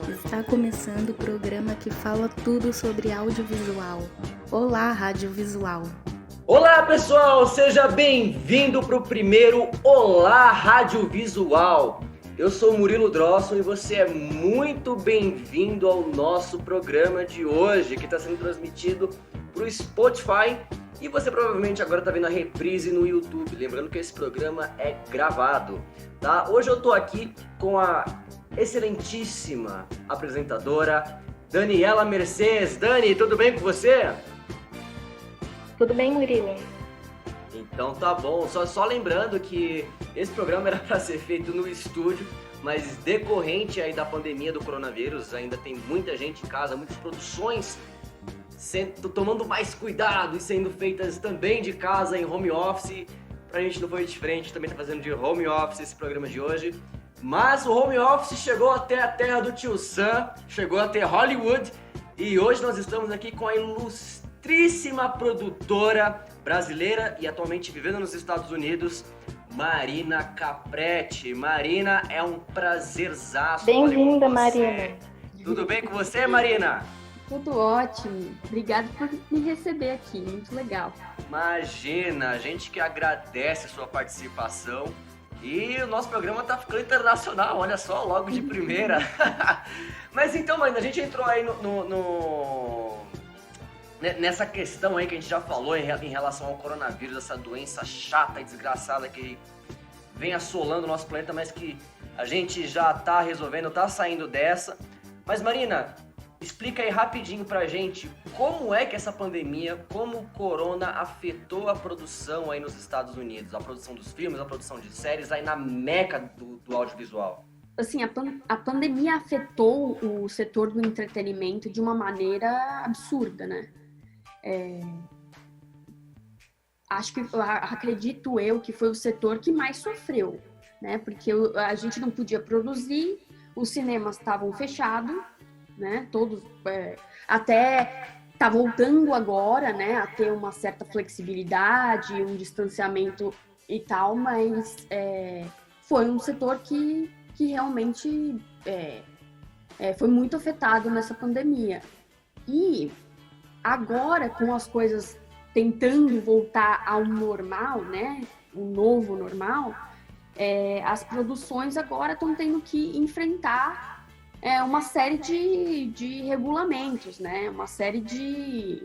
Está começando o programa que fala tudo sobre audiovisual. Olá, Radiovisual! Olá, pessoal! Seja bem-vindo para o primeiro Olá Radiovisual. Eu sou o Murilo Drosson e você é muito bem-vindo ao nosso programa de hoje, que está sendo transmitido para o Spotify e você provavelmente agora está vendo a reprise no YouTube. Lembrando que esse programa é gravado, tá? Hoje eu estou aqui com a excelentíssima apresentadora Daniela Mercedes. Dani, tudo bem com você? Tudo bem, Murilo? Então tá bom, só lembrando que esse programa era para ser feito no estúdio, mas decorrente aí da pandemia do coronavírus, ainda tem muita gente em casa, muitas produções tomando mais cuidado e sendo feitas também de casa em home office. Pra gente não foi diferente, também tá fazendo de home office esse programa de hoje. Mas o home office chegou até a terra do tio Sam, chegou até Hollywood, e hoje nós estamos aqui com a ilustríssima produtora brasileira e atualmente vivendo nos Estados Unidos, Marina Capretti. Marina, é um prazerzaço. Bem-vinda, Marina. Tudo bem com você, Marina? Tudo ótimo. Obrigada por me receber aqui, muito legal. Imagina, a gente que agradece a sua participação. E o nosso programa tá ficando internacional, olha só, logo de primeira. Mas então, Marina, a gente entrou aí nessa questão aí que a gente já falou em relação ao coronavírus, essa doença chata e desgraçada que vem assolando o nosso planeta, mas que a gente já tá resolvendo, tá saindo dessa. Mas Marina, explica aí rapidinho pra gente como é que essa pandemia, como o corona afetou a produção aí nos Estados Unidos, a produção dos filmes, a produção de séries aí na meca do audiovisual. Assim, a pandemia afetou o setor do entretenimento de uma maneira absurda, né? Acredito eu que foi o setor que mais sofreu, né? Porque a gente não podia produzir, os cinemas estavam fechados, né? Todos, até tá voltando agora, né? A ter uma certa flexibilidade, um distanciamento e tal, mas foi um setor que realmente foi muito afetado nessa pandemia. E agora, com as coisas tentando voltar ao normal, né? O novo normal, as produções agora estão tendo que enfrentar uma série de regulamentos, né? Uma série de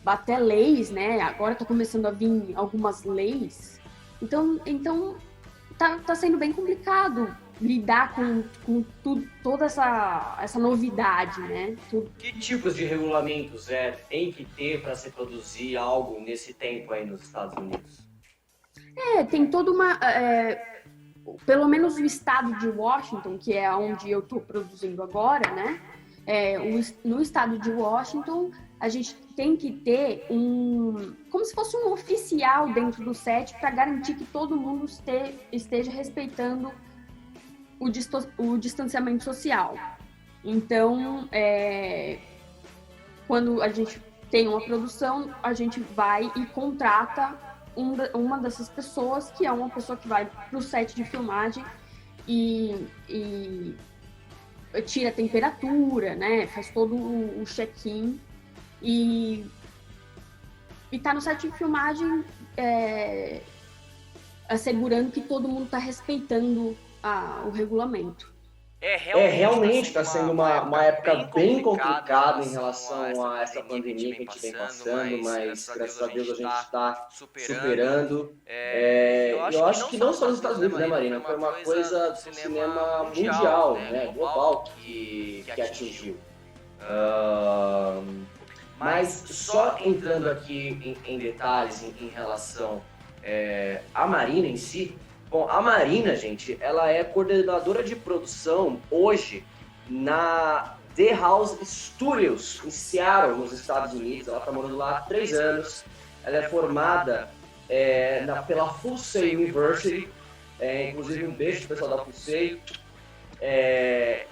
até leis, né? Agora está começando a vir algumas leis. Então tá sendo bem complicado lidar com toda essa novidade, né? Que tipos de regulamentos tem que ter para se produzir algo nesse tempo aí nos Estados Unidos? Tem toda uma... pelo menos o estado de Washington, que é onde eu estou produzindo agora, né? No estado de Washington, a gente tem que ter como se fosse um oficial dentro do set para garantir que todo mundo esteja respeitando o distanciamento social. Então, quando a gente tem uma produção, a gente vai e contrata uma dessas pessoas, que é uma pessoa que vai pro set de filmagem e tira a temperatura, né? Faz todo o check-in e tá no set de filmagem assegurando que todo mundo está respeitando o regulamento. Realmente está sendo uma época bem complicada em relação a essa pandemia que a gente vem passando, mas graças a Deus a gente está superando. Eu acho que não só nos Estados Unidos, né, Marina? Foi uma coisa do cinema mundial, né, global, que atingiu. Mas só entrando aqui em detalhes em relação à Marina em si. Bom, a Marina, gente, ela é coordenadora de produção hoje na The House Studios, em Seattle, nos Estados Unidos. Ela está morando lá há 3 anos. Ela é formada pela Full Sail University, inclusive um beijo pro pessoal da Full Sail.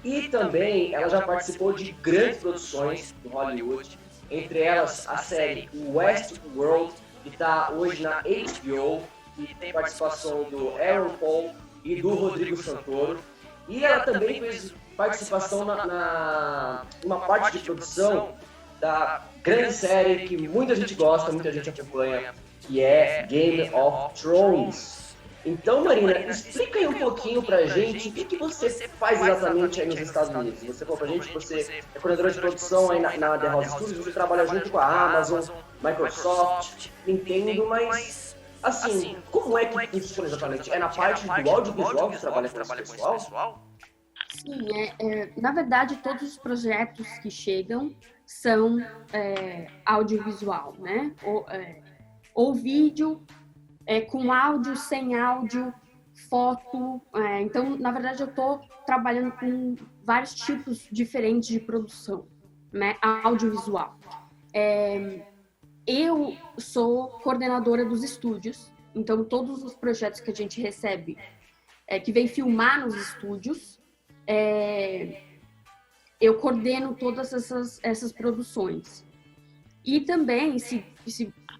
E também ela já participou de grandes produções do Hollywood, entre elas a série Westworld, que está hoje na HBO, que tem participação do Aaron Paul e do Rodrigo Santoro. E ela também fez participação na uma parte de produção da grande série que muita gente gosta, muita gente acompanha, que é Game of Thrones. Então, Marina, explica aí um pouquinho pra gente o que você faz exatamente aí nos Estados Unidos. Você falou pra gente que você é coordenadora de produção aí na The House Studios, você trabalha junto com a Amazon, Microsoft, Nintendo, mas, assim, como é que funciona exatamente? É na parte do audiovisual que você trabalha com esse pessoal? Sim, na verdade, todos os projetos que chegam são audiovisual, né? Ou vídeo, com áudio, sem áudio, foto. Então, na verdade, eu estou trabalhando com vários tipos diferentes de produção, né? Audiovisual. Eu sou coordenadora dos estúdios, então todos os projetos que a gente recebe, que vem filmar nos estúdios, eu coordeno todas essas produções. E também, se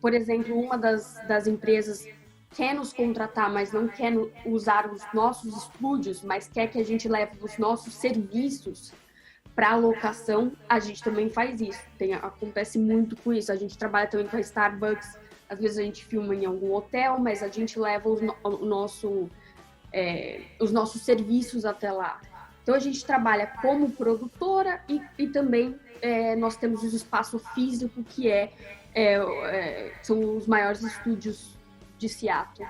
por exemplo, uma das empresas quer nos contratar, mas não quer usar os nossos estúdios, mas quer que a gente leve os nossos serviços para locação, a gente também faz isso. Acontece muito com isso. A gente trabalha também com a Starbucks, às vezes a gente filma em algum hotel, mas a gente leva os nossos serviços até lá. Então a gente trabalha como produtora e também nós temos o espaço físico que são os maiores estúdios de Seattle.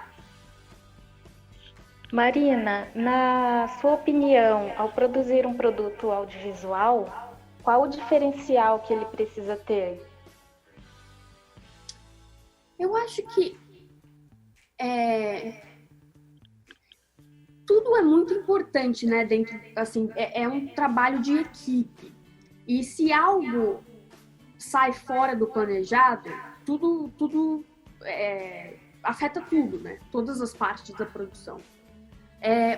Marina, na sua opinião, ao produzir um produto audiovisual, qual o diferencial que ele precisa ter? Eu acho que tudo é muito importante, né? Dentro, assim, é um trabalho de equipe. E se algo sai fora do planejado, tudo afeta tudo, né? Todas as partes da produção.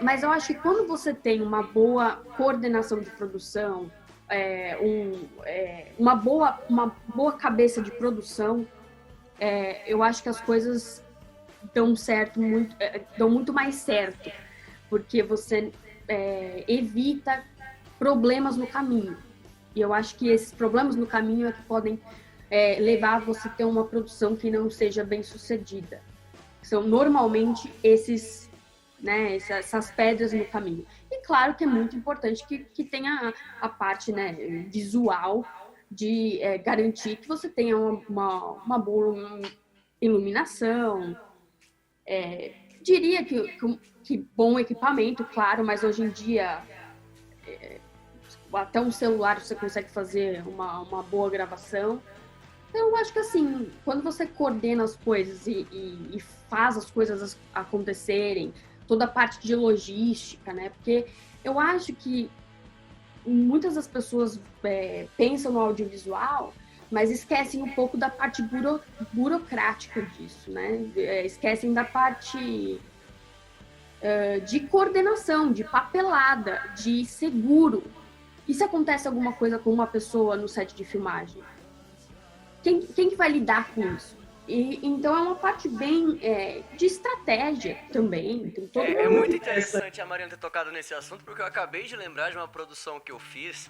Mas eu acho que quando você tem uma boa coordenação de produção, uma boa cabeça de produção, eu acho que as coisas dão muito mais certo, porque você evita problemas no caminho. E eu acho que esses problemas no caminho é que podem levar a você ter uma produção que não seja bem sucedida. São normalmente essas pedras no caminho. E claro que é muito importante que tenha a parte, né, visual de garantir que você tenha uma boa iluminação. Diria que bom equipamento, claro, mas hoje em dia até um celular você consegue fazer uma boa gravação. Então, eu acho que assim, quando você coordena as coisas e faz as coisas acontecerem, toda a parte de logística, né? Porque eu acho que muitas das pessoas pensam no audiovisual, mas esquecem um pouco da parte burocrática disso, né? Esquecem da parte de coordenação, de papelada, de seguro. E se acontece alguma coisa com uma pessoa no set de filmagem? Quem que vai lidar com isso? Então é uma parte bem de estratégia também. É muito interessante a Marina ter tocado nesse assunto, porque eu acabei de lembrar de uma produção que eu fiz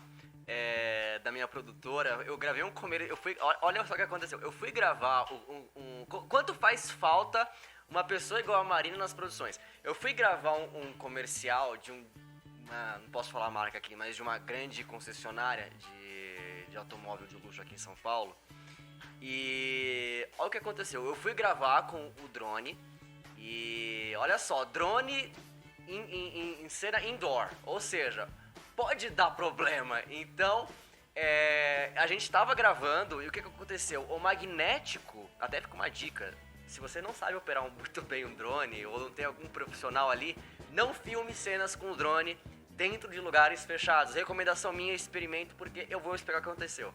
da minha produtora. Eu gravei um comercial. Olha só o que aconteceu. Eu fui gravar quanto faz falta uma pessoa igual a Marina nas produções? Eu fui gravar um comercial de não posso falar a marca aqui, mas de uma grande concessionária de automóvel de luxo aqui em São Paulo. E olha o que aconteceu, eu fui gravar com o drone e olha só, drone em cena indoor, ou seja, pode dar problema. Então a gente estava gravando e o que aconteceu? O magnético, até fica uma dica, se você não sabe operar muito bem um drone ou não tem algum profissional ali, não filme cenas com o drone dentro de lugares fechados. Recomendação minha, experimento, porque eu vou explicar o que aconteceu.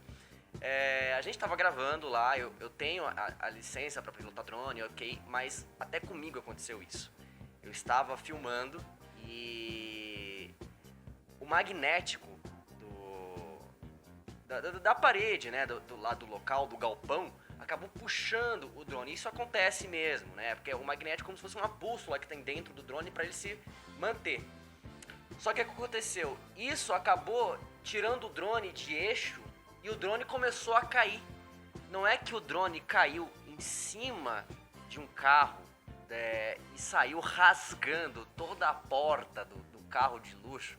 A gente tava gravando lá, eu tenho a licença para pilotar drone, ok, mas até comigo aconteceu isso. Eu estava filmando e o magnético da parede, né, do lado local, do galpão, acabou puxando o drone. Isso acontece mesmo, né, porque o magnético é como se fosse uma bússola que tem dentro do drone para ele se manter. Só que o que aconteceu? Isso acabou tirando o drone de eixo e o drone começou a cair. Não é que o drone caiu em cima de um carro e saiu rasgando toda a porta do carro de luxo.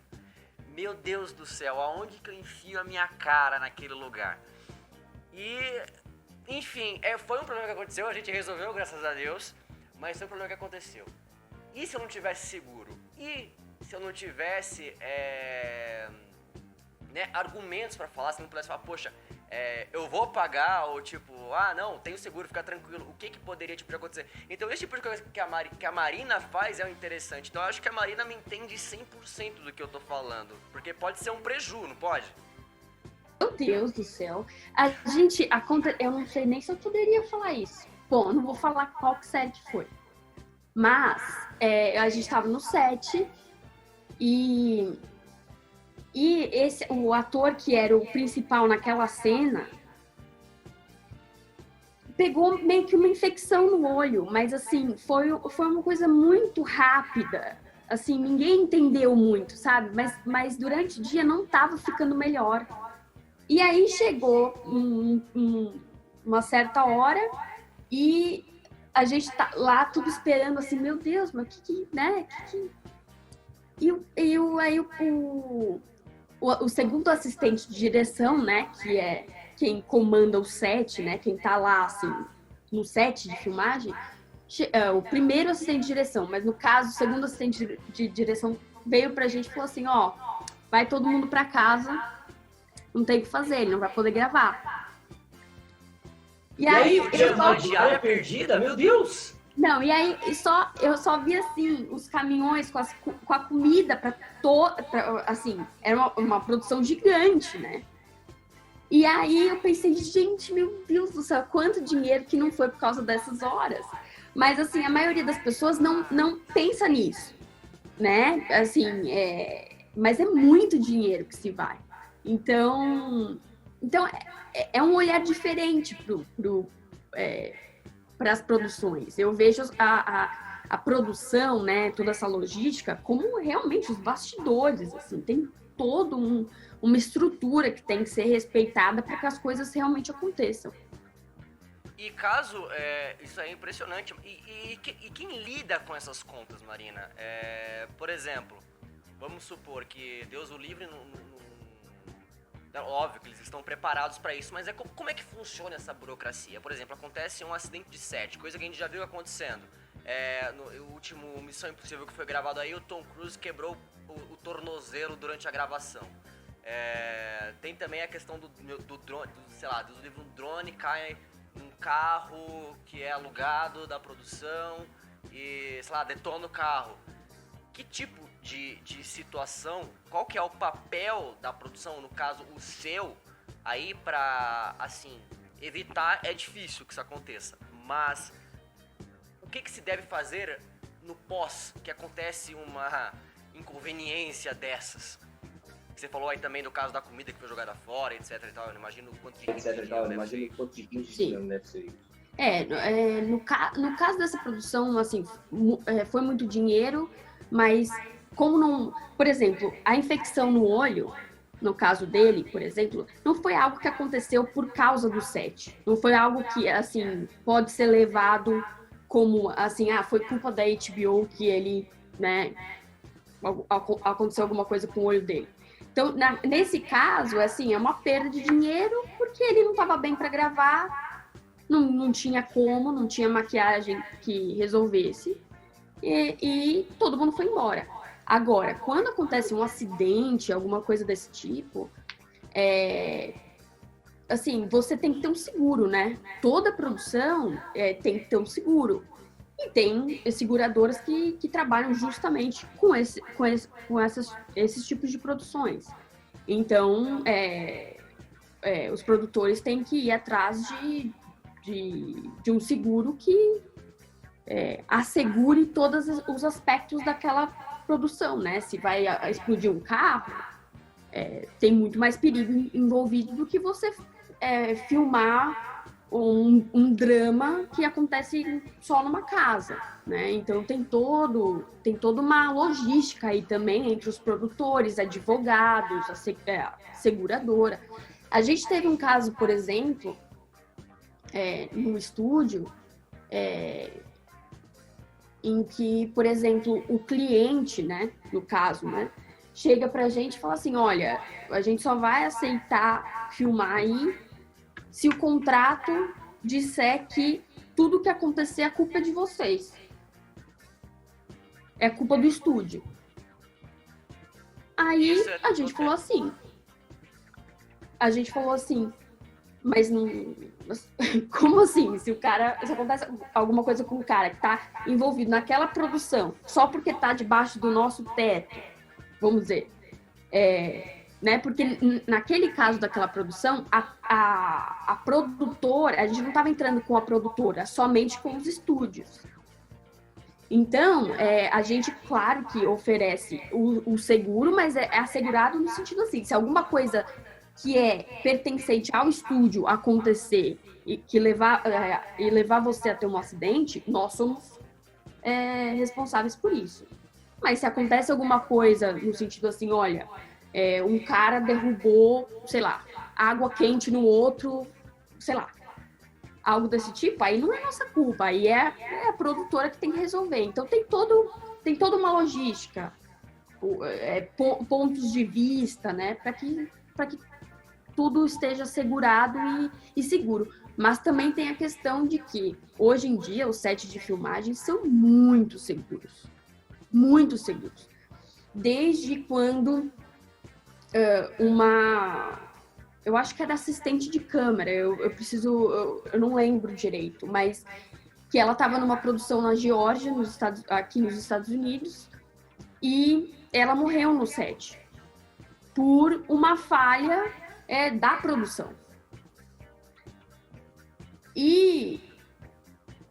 Meu Deus do céu, aonde que eu enfio a minha cara naquele lugar? E, enfim, foi um problema que aconteceu, a gente resolveu, graças a Deus, mas foi um problema que aconteceu. E se eu não tivesse seguro? E se eu não tivesse argumentos pra falar, se não pudesse falar, poxa, eu vou pagar, ou tipo, não, tenho seguro, fica tranquilo, o que poderia tipo, de acontecer? Então esse tipo de coisa que a Marina faz é o interessante. Então eu acho que a Marina me entende 100% do que eu tô falando, porque pode ser um preju, não pode? Meu Deus do céu. A gente, eu não sei nem se eu poderia falar isso. Bom, eu não vou falar qual série que foi. Mas a gente tava no set e o ator que era o principal naquela cena pegou meio que uma infecção no olho, mas assim, foi uma coisa muito rápida. Assim, ninguém entendeu muito, sabe? Mas durante o dia não tava ficando melhor. E aí chegou uma certa hora e a gente tá lá tudo esperando assim, meu Deus, mas aí o segundo assistente de direção, né, que é quem comanda o set, né, quem tá lá, assim, no set de filmagem, o primeiro assistente de direção, mas no caso, o segundo assistente de direção veio pra gente e falou assim, vai todo mundo pra casa, não tem o que fazer, ele não vai poder gravar. E aí uma diária perdida? Meu Deus! Não, e aí eu só vi assim, os caminhões com a comida assim, era uma produção gigante, né? E aí eu pensei, gente, meu Deus do céu, quanto dinheiro que não foi por causa dessas horas. Mas assim, a maioria das pessoas não pensa nisso, né? Assim, mas é muito dinheiro que se vai. Então é um olhar diferente para as produções. Eu vejo a produção, né, toda essa logística, como realmente os bastidores, assim, tem toda uma estrutura que tem que ser respeitada para que as coisas realmente aconteçam. E caso, isso é impressionante, e quem lida com essas contas, Marina? Por exemplo, vamos supor que Deus o livre, óbvio que eles estão preparados para isso, mas como é que funciona essa burocracia? Por exemplo, acontece um acidente de set, coisa que a gente já viu acontecendo. No último Missão Impossível que foi gravado aí, o Tom Cruise quebrou o tornozelo durante a gravação. Tem também a questão do drone, do drone cai num carro que é alugado da produção e, detona o carro. Que tipo de situação, qual que é o papel da produção, no caso o seu, aí pra, assim, evitar é difícil que isso aconteça, mas o que se deve fazer no pós, que acontece uma inconveniência dessas? Você falou aí também do caso da comida que foi jogada fora, etc e tal, eu imagino quanto de dinheiro deve ser isso. No caso dessa produção, assim, foi muito dinheiro, mas como não... Por exemplo, a infecção no olho, no caso dele, por exemplo, não foi algo que aconteceu por causa do set. Não foi algo que, assim, pode ser levado como, assim, foi culpa da HBO que ele, né, aconteceu alguma coisa com o olho dele. Então, nesse caso, assim, é uma perda de dinheiro porque ele não estava bem para gravar, não tinha como, não tinha maquiagem que resolvesse e todo mundo foi embora. Agora, quando acontece um acidente, alguma coisa desse tipo, assim, você tem que ter um seguro, né? Toda produção tem que ter um seguro. E tem seguradoras que trabalham justamente com esses tipos de produções. Então, os produtores têm que ir atrás de um seguro que assegure todos os aspectos daquela produção, né? Se vai explodir um carro, tem muito mais perigo envolvido do que você filmar um drama que acontece só numa casa, né? Então tem toda uma logística aí também entre os produtores, advogados, a seguradora. A gente teve um caso, por exemplo, no estúdio, em que, por exemplo, o cliente, né, no caso, né, chega pra gente e fala assim, olha, a gente só vai aceitar filmar aí se o contrato disser que tudo que acontecer a culpa é de vocês. É culpa do estúdio. Aí a gente falou assim. A gente falou assim, mas não... Como assim? Se acontece alguma coisa com o cara que tá envolvido naquela produção, só porque tá debaixo do nosso teto, vamos dizer, né? Porque naquele caso daquela produção, a produtora, a gente não estava entrando com a produtora, somente com os estúdios. Então, a gente, claro que oferece o seguro, mas é assegurado no sentido assim, se alguma coisa que é pertencente ao estúdio acontecer e levar você a ter um acidente, nós somos responsáveis por isso. Mas se acontece alguma coisa no sentido assim, olha, um cara derrubou, sei lá, água quente no outro, sei lá, algo desse tipo, aí não é nossa culpa, aí é a produtora que tem que resolver. Então tem toda uma logística, pontos de vista, né, para que tudo esteja assegurado e seguro. Mas também tem a questão de que, hoje em dia, os sets de filmagem são muito seguros. Muito seguros. Desde quando eu acho que era assistente de câmera, eu não lembro direito, mas que ela estava numa produção na Geórgia, aqui nos Estados Unidos, e ela morreu no set por uma falha da produção. E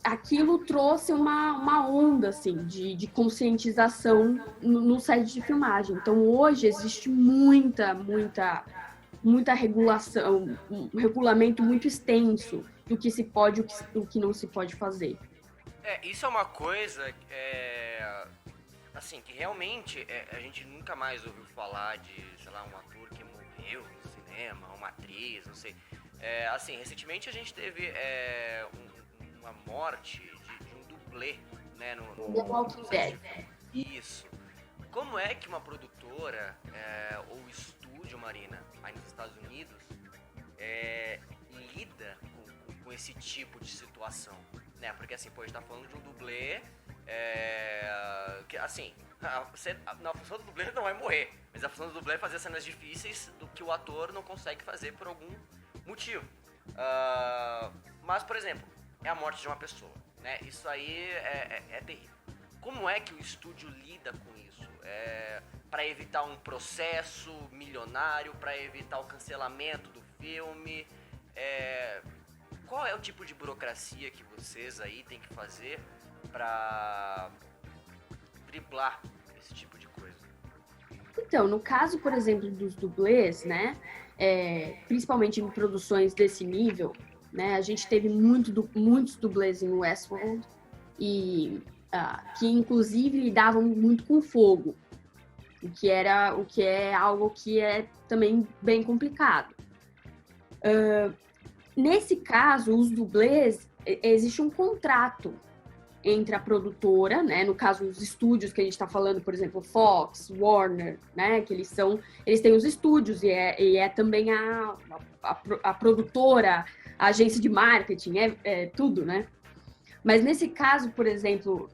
aquilo trouxe uma onda assim, de conscientização no set de filmagem. Então hoje existe muita regulação, um regulamento muito extenso do que se pode e o que não se pode fazer. Isso é uma coisa assim, que realmente a gente nunca mais ouviu falar de, sei lá, um ator que morreu no cinema, uma atriz, não sei. Assim, recentemente a gente teve uma morte de um dublê, né, no The Walking Dead. Isso. Como é que uma produtora ou estúdio, Marina, aí nos Estados Unidos, lida com esse tipo de situação, né? Porque assim, a gente tá falando de um dublê, que assim, a função do dublê não é morrer, mas a função do dublê é fazer cenas difíceis do que o ator não consegue fazer por algum motivo. Mas, por exemplo, é a morte de uma pessoa, né? Isso aí é terrível. Como é que o estúdio lida com isso? Para evitar um processo milionário, para evitar o cancelamento do filme? Qual é o tipo de burocracia que vocês aí têm que fazer para driblar esse tipo de coisa? Então, no caso, por exemplo, dos dublês, né? Principalmente em produções desse nível, né? A gente teve muitos dublês em Westworld e que inclusive lidavam muito com fogo, o que é algo que é também bem complicado. Nesse caso, os dublês, existe um contrato entre a produtora, né, no caso os estúdios que a gente está falando, por exemplo, Fox, Warner, né, que eles têm os estúdios e é também a produtora, a agência de marketing, tudo, né? Mas nesse caso, por exemplo,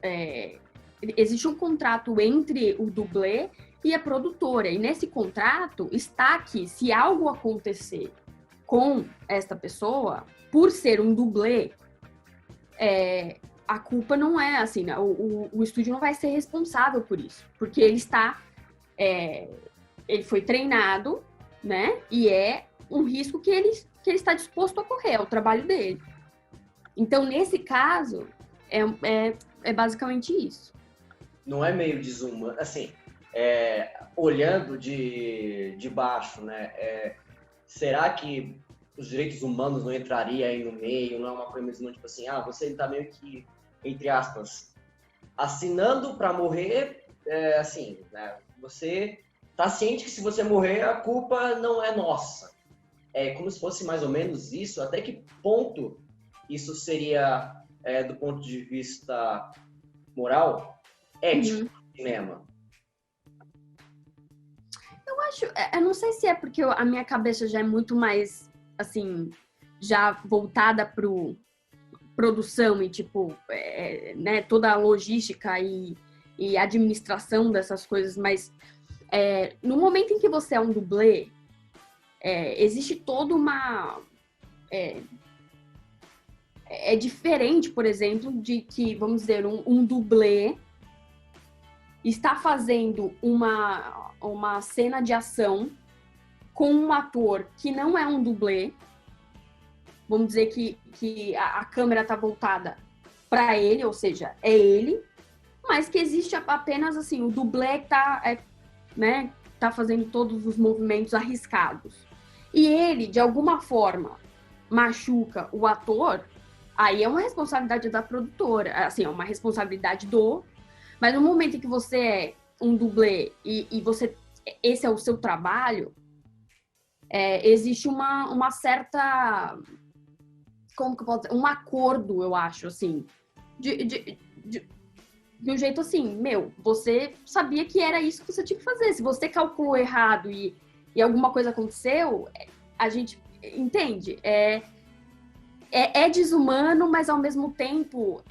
existe um contrato entre o dublê e a produtora, e nesse contrato está que se algo acontecer com esta pessoa, por ser um dublê, a culpa não é assim, né? O estúdio não vai ser responsável por isso, porque ele foi treinado, né? E é um risco que ele está disposto a correr, é o trabalho dele. Então, nesse caso, é basicamente isso. Não é meio desumano, assim, olhando de baixo, né? Será que os direitos humanos não entrariam aí no meio, não é uma coisa não, tipo assim, você tá meio que, entre aspas, assinando para morrer, assim, né? Você tá ciente que se você morrer, a culpa não é nossa. É como se fosse mais ou menos isso. Até que ponto isso seria, do ponto de vista moral, ético do cinema? Eu não sei se é porque a minha cabeça já é muito mais, assim, já voltada pro produção e, tipo, né, toda a logística e administração dessas coisas, mas no momento em que você é um dublê, existe toda uma... É diferente, por exemplo, de que, vamos dizer, um dublê está fazendo uma cena de ação com um ator que não é um dublê. Vamos dizer que a câmera está voltada para ele, ou seja, é ele, mas que existe apenas assim, o dublê que tá fazendo todos os movimentos arriscados. E ele, de alguma forma, machuca o ator, aí é uma responsabilidade da produtora, assim, é uma responsabilidade mas no momento em que você é um dublê e esse é o seu trabalho, existe uma certa... Como que eu posso dizer? Um acordo, eu acho, assim. De um jeito assim, você sabia que era isso que você tinha que fazer. Se você calculou errado e alguma coisa aconteceu, a gente entende. É desumano, mas ao mesmo tempo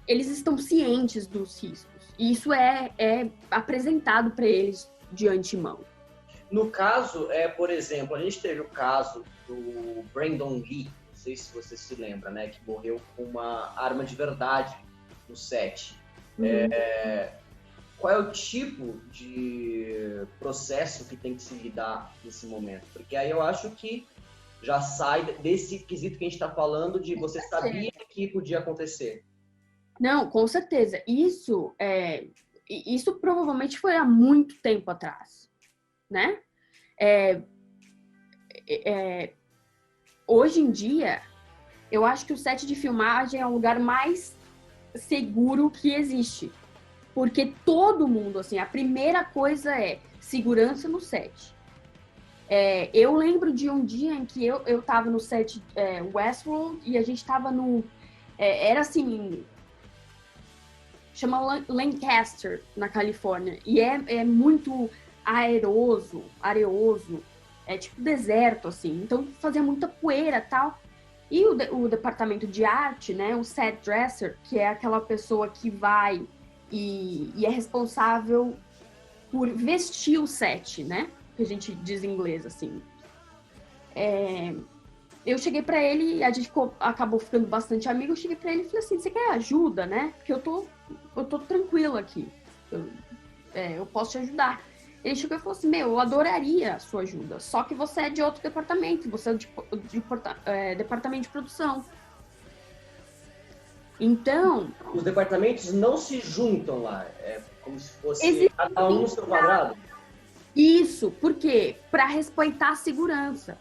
eles estão cientes dos riscos. E isso é apresentado para eles de antemão. No caso, por exemplo, a gente teve o caso do Brandon Lee, não sei se você se lembra, né, que morreu com uma arma de verdade no set. Qual é o tipo de processo que tem que se lidar nesse momento? Porque aí eu acho que já sai desse quesito que a gente está falando de você sabia que podia acontecer. Não, com certeza. Isso provavelmente foi há muito tempo atrás, né? Hoje em dia, eu acho que o set de filmagem é o lugar mais seguro que existe. Porque todo mundo, assim, a primeira coisa é segurança no set. Eu lembro de um dia em que eu tava no set Westworld e a gente tava no... era assim... Chama Lancaster, na Califórnia. E é muito areoso. É tipo deserto, assim. Então fazia muita poeira e tal. E o departamento de arte, né? O set dresser, que é aquela pessoa que vai e é responsável por vestir o set, né? Que a gente diz em inglês, assim. Eu cheguei pra ele, e a gente acabou ficando bastante amigo. Eu cheguei pra ele e falei assim: você quer ajuda, né? Porque eu tô tranquila aqui. Eu posso te ajudar. Ele chegou e falou assim: eu adoraria a sua ajuda. Só que você é de outro departamento. Você é de departamento de produção. Então... Os departamentos não se juntam lá. É como se fosse cada um no seu quadrado. Isso. Por quê? Para respeitar a segurança.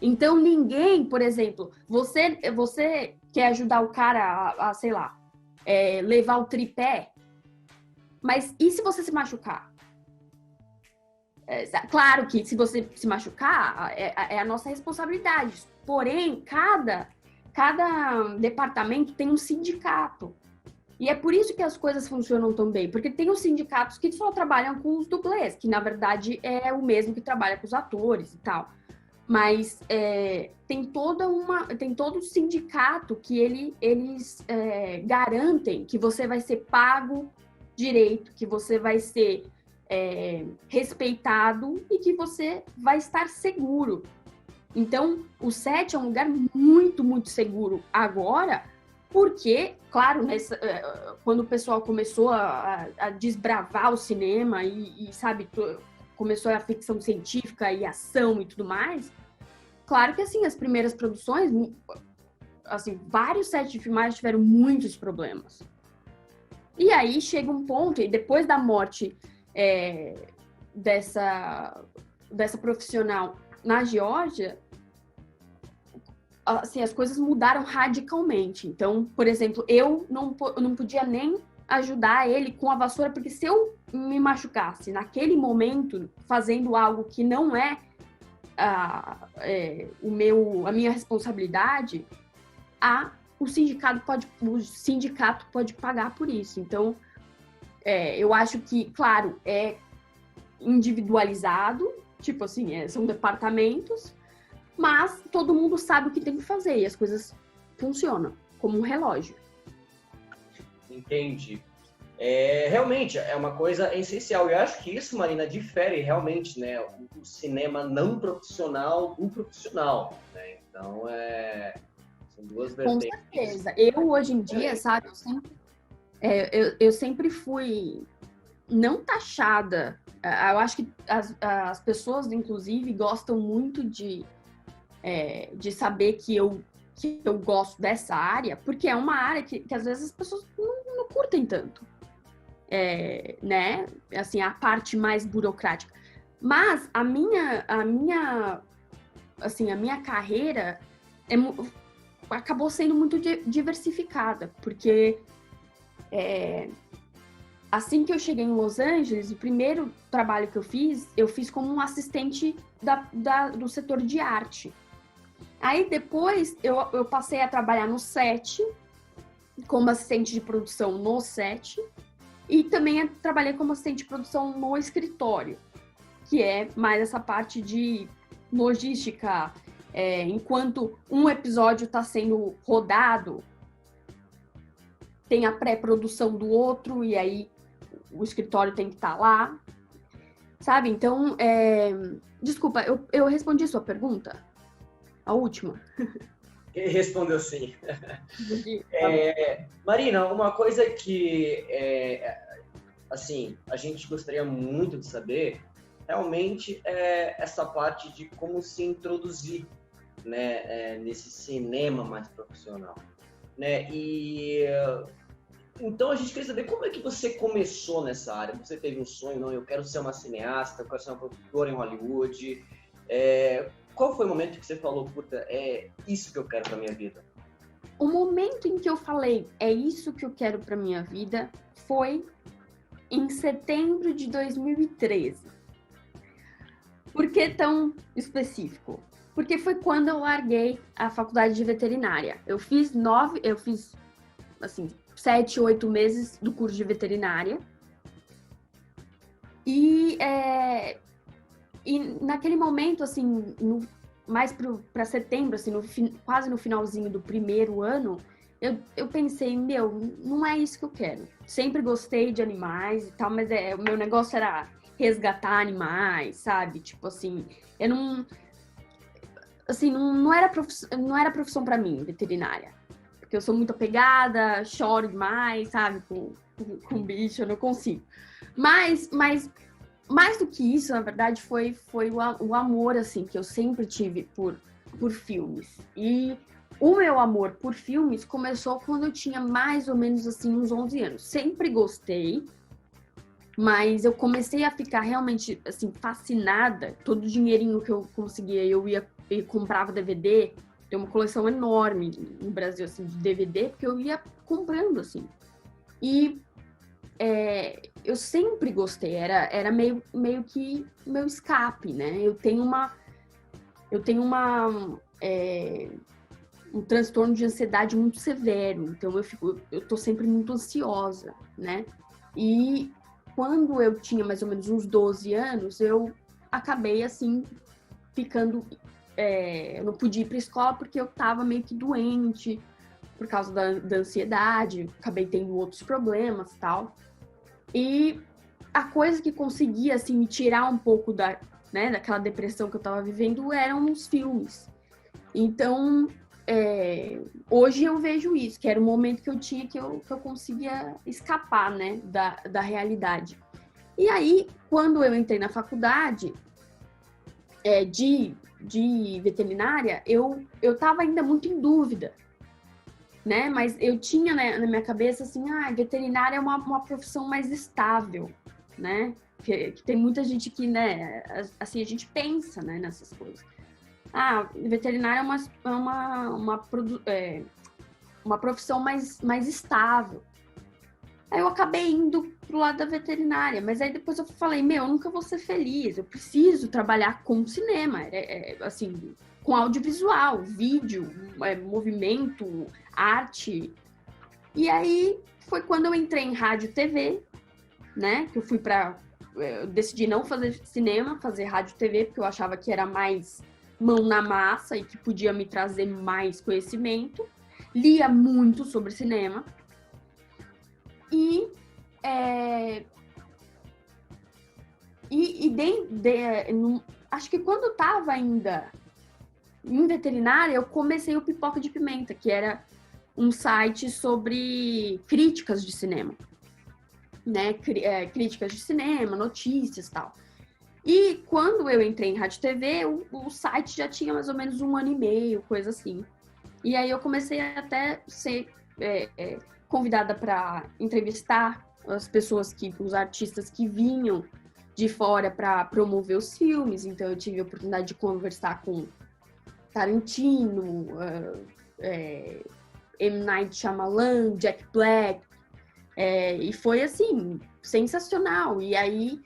Então, ninguém, por exemplo, você quer ajudar o cara a sei lá, levar o tripé, mas e se você se machucar? Claro que se você se machucar, é a nossa responsabilidade. Porém, cada departamento tem um sindicato. E é por isso que as coisas funcionam tão bem. Porque tem os sindicatos que só trabalham com os dublês, que na verdade é o mesmo que trabalha com os atores e tal. Mas tem todo um sindicato que eles garantem que você vai ser pago direito, que você vai ser respeitado e que você vai estar seguro. Então, o set é um lugar muito, muito seguro agora, porque, claro, quando o pessoal começou a desbravar o cinema e sabe, começou a ficção científica e ação e tudo mais, claro que, assim, as primeiras produções, assim, vários sets de filmagem tiveram muitos problemas. E aí chega um ponto, e depois da morte dessa profissional na Geórgia, assim, as coisas mudaram radicalmente. Então, por exemplo, eu não podia nem ajudar ele com a vassoura, porque se eu me machucasse naquele momento, fazendo algo que não é a minha responsabilidade, o sindicato pode pagar por isso. Então, eu acho que, claro, é individualizado, tipo assim, são departamentos, mas todo mundo sabe o que tem que fazer e as coisas funcionam como um relógio. Entendi. Realmente, é uma coisa essencial. Eu acho que isso, Marina, difere realmente, né, o cinema não profissional do profissional, né? Então, são duas vertentes. Com certeza. Eu, hoje em dia, sabe, eu sempre fui não taxada. Eu acho que as pessoas, inclusive, gostam muito de saber que eu gosto dessa área, porque é uma área que às vezes as pessoas não curtem tanto. Né? Assim, a parte mais burocrática. Mas a minha carreira acabou sendo muito diversificada, porque assim que eu cheguei em Los Angeles, o primeiro trabalho que eu fiz como um assistente do setor de arte. Aí depois eu passei a trabalhar no set, como assistente de produção no set, e também trabalhei como assistente de produção no escritório, que é mais essa parte de logística. Enquanto um episódio está sendo rodado, tem a pré-produção do outro, e aí o escritório tem que estar lá, sabe? Então, desculpa, eu respondi a sua pergunta? A última? Respondeu sim. Marina, uma coisa que assim, a gente gostaria muito de saber realmente é essa parte de como se introduzir, né, nesse cinema mais profissional, né? E então a gente queria saber como é que você começou nessa área. Você teve um sonho? Não, eu quero ser uma cineasta, eu quero ser uma produtora em Hollywood. Qual foi o momento que você falou, puta, é isso que eu quero pra minha vida? O momento em que eu falei, é isso que eu quero pra minha vida, foi em setembro de 2013. Por que tão específico? Porque foi quando eu larguei a faculdade de veterinária. Eu fiz 7, 8 meses do curso de veterinária. E naquele momento, assim, mais para setembro, assim, quase no finalzinho do primeiro ano, eu pensei, não é isso que eu quero. Sempre gostei de animais e tal, mas o meu negócio era resgatar animais, sabe? Tipo assim, eu não... Assim, não era profissão para mim, veterinária. Porque eu sou muito apegada, choro demais, sabe? Com bicho, eu não consigo. Mas mais do que isso, na verdade, foi o amor, assim, que eu sempre tive por filmes. E o meu amor por filmes começou quando eu tinha mais ou menos, assim, uns 11 anos. Sempre gostei, mas eu comecei a ficar realmente, assim, fascinada. Todo o dinheirinho que eu conseguia, eu ia e comprava DVD. Tem uma coleção enorme no Brasil, assim, de DVD, porque eu ia comprando, assim. E eu sempre gostei, era meio que meu escape, né? Eu tenho um transtorno de ansiedade muito severo, então eu tô sempre muito ansiosa, né? E quando eu tinha mais ou menos uns 12 anos, eu acabei, assim, ficando... eu não podia ir pra escola porque eu tava meio que doente por causa da ansiedade, acabei tendo outros problemas e tal. E a coisa que conseguia, assim, me tirar um pouco daquela depressão que eu tava vivendo eram os filmes. Então, hoje eu vejo isso, que era o momento que eu tinha que eu conseguia escapar, né, da realidade. E aí, quando eu entrei na faculdade de veterinária, eu tava ainda muito em dúvida, né? Mas eu tinha, né, na minha cabeça, assim, veterinária é uma profissão mais estável, né? Que tem muita gente que, né, assim, a gente pensa, né, nessas coisas. veterinária é uma profissão mais estável. Aí eu acabei indo pro lado da veterinária, mas aí depois eu falei, eu nunca vou ser feliz, eu preciso trabalhar com cinema, assim, com audiovisual, vídeo, movimento, arte. E aí foi quando eu entrei em rádio e TV, né, que eu decidi não fazer cinema, fazer rádio e TV, porque eu achava que era mais mão na massa e que podia me trazer mais conhecimento. Lia muito sobre cinema. Acho que quando eu estava ainda em veterinária, eu comecei o Pipoca de Pimenta, que era um site sobre críticas de cinema, né? Críticas de cinema, notícias e tal. E quando eu entrei em rádio e TV, o site já tinha mais ou menos 1 ano e meio, coisa assim. E aí eu comecei a até ser convidada para entrevistar os artistas que vinham de fora para promover os filmes. Então eu tive a oportunidade de conversar com Tarantino, M. Night Shyamalan, Jack Black, e foi assim, sensacional. E aí,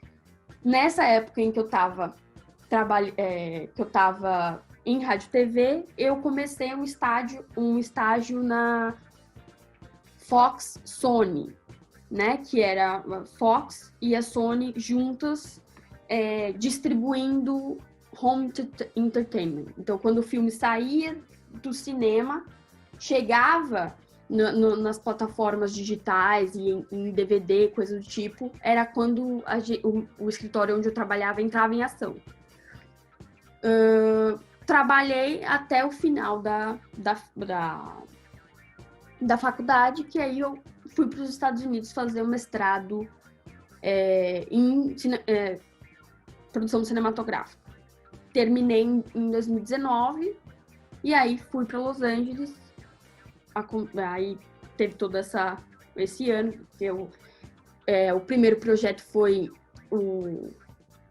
nessa época em que eu estava em rádio e TV, eu comecei um estágio na Fox Sony, né? Que era a Fox e a Sony juntas distribuindo home entertainment. Então, quando o filme saía do cinema, chegava nas plataformas digitais e em DVD, coisa do tipo, era quando o escritório onde eu trabalhava entrava em ação. Trabalhei até o final da faculdade, que aí eu fui para os Estados Unidos fazer um mestrado em produção cinematográfica. Terminei em 2019 e aí fui para Los Angeles. Aí teve todo esse ano, que o primeiro projeto foi o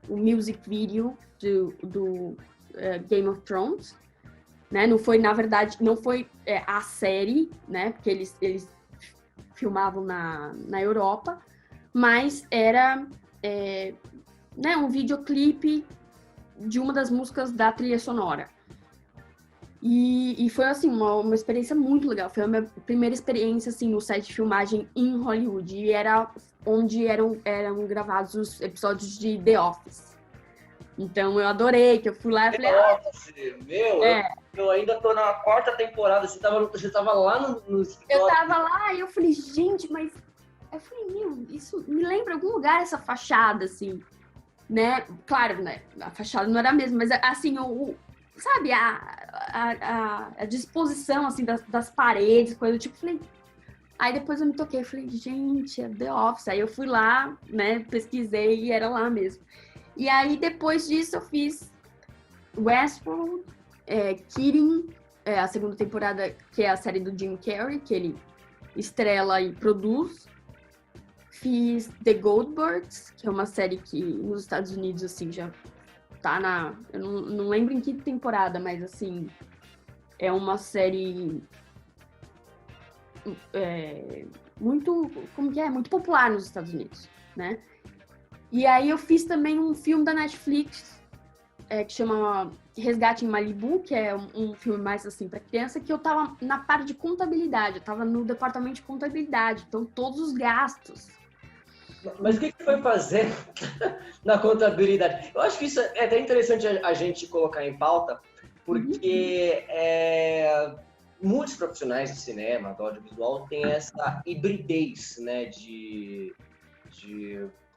music video do Game of Thrones, né? Não foi, na verdade, a série, né? Porque eles filmavam na Europa, mas era né, um videoclipe de uma das músicas da trilha sonora. E foi, assim, uma experiência muito legal. Foi a minha primeira experiência, assim, no set de filmagem em Hollywood. E era onde eram gravados os episódios de The Office. Então, eu adorei, que eu fui lá e falei... Eu ainda tô na 4ª temporada. Você tava lá no escritório? Eu tava lá e eu falei, gente, mas... Eu falei, isso me lembra algum lugar, essa fachada, assim, né? Claro, né? A fachada não era a mesma, mas, assim, sabe, a disposição, assim, das paredes, coisa do tipo, falei... Aí depois eu me toquei, falei, gente, é The Office. Aí eu fui lá, né, pesquisei e era lá mesmo. E aí depois disso eu fiz Westworld, Kidding, a 2ª temporada, que é a série do Jim Carrey, que ele estrela e produz. Fiz The Goldbergs, que é uma série que nos Estados Unidos, assim, já tá eu não lembro em que temporada, mas, assim, é uma série muito, muito popular nos Estados Unidos, né? E aí eu fiz também um filme da Netflix, que chama Resgate em Malibu, que é um filme mais, assim, para criança, que eu tava na parte de contabilidade, eu tava no departamento de contabilidade, então todos os gastos. Mas o que foi fazer na contabilidade? Eu acho que isso é até interessante a gente colocar em pauta, porque muitos profissionais de cinema, do audiovisual, têm essa hibridez, né, de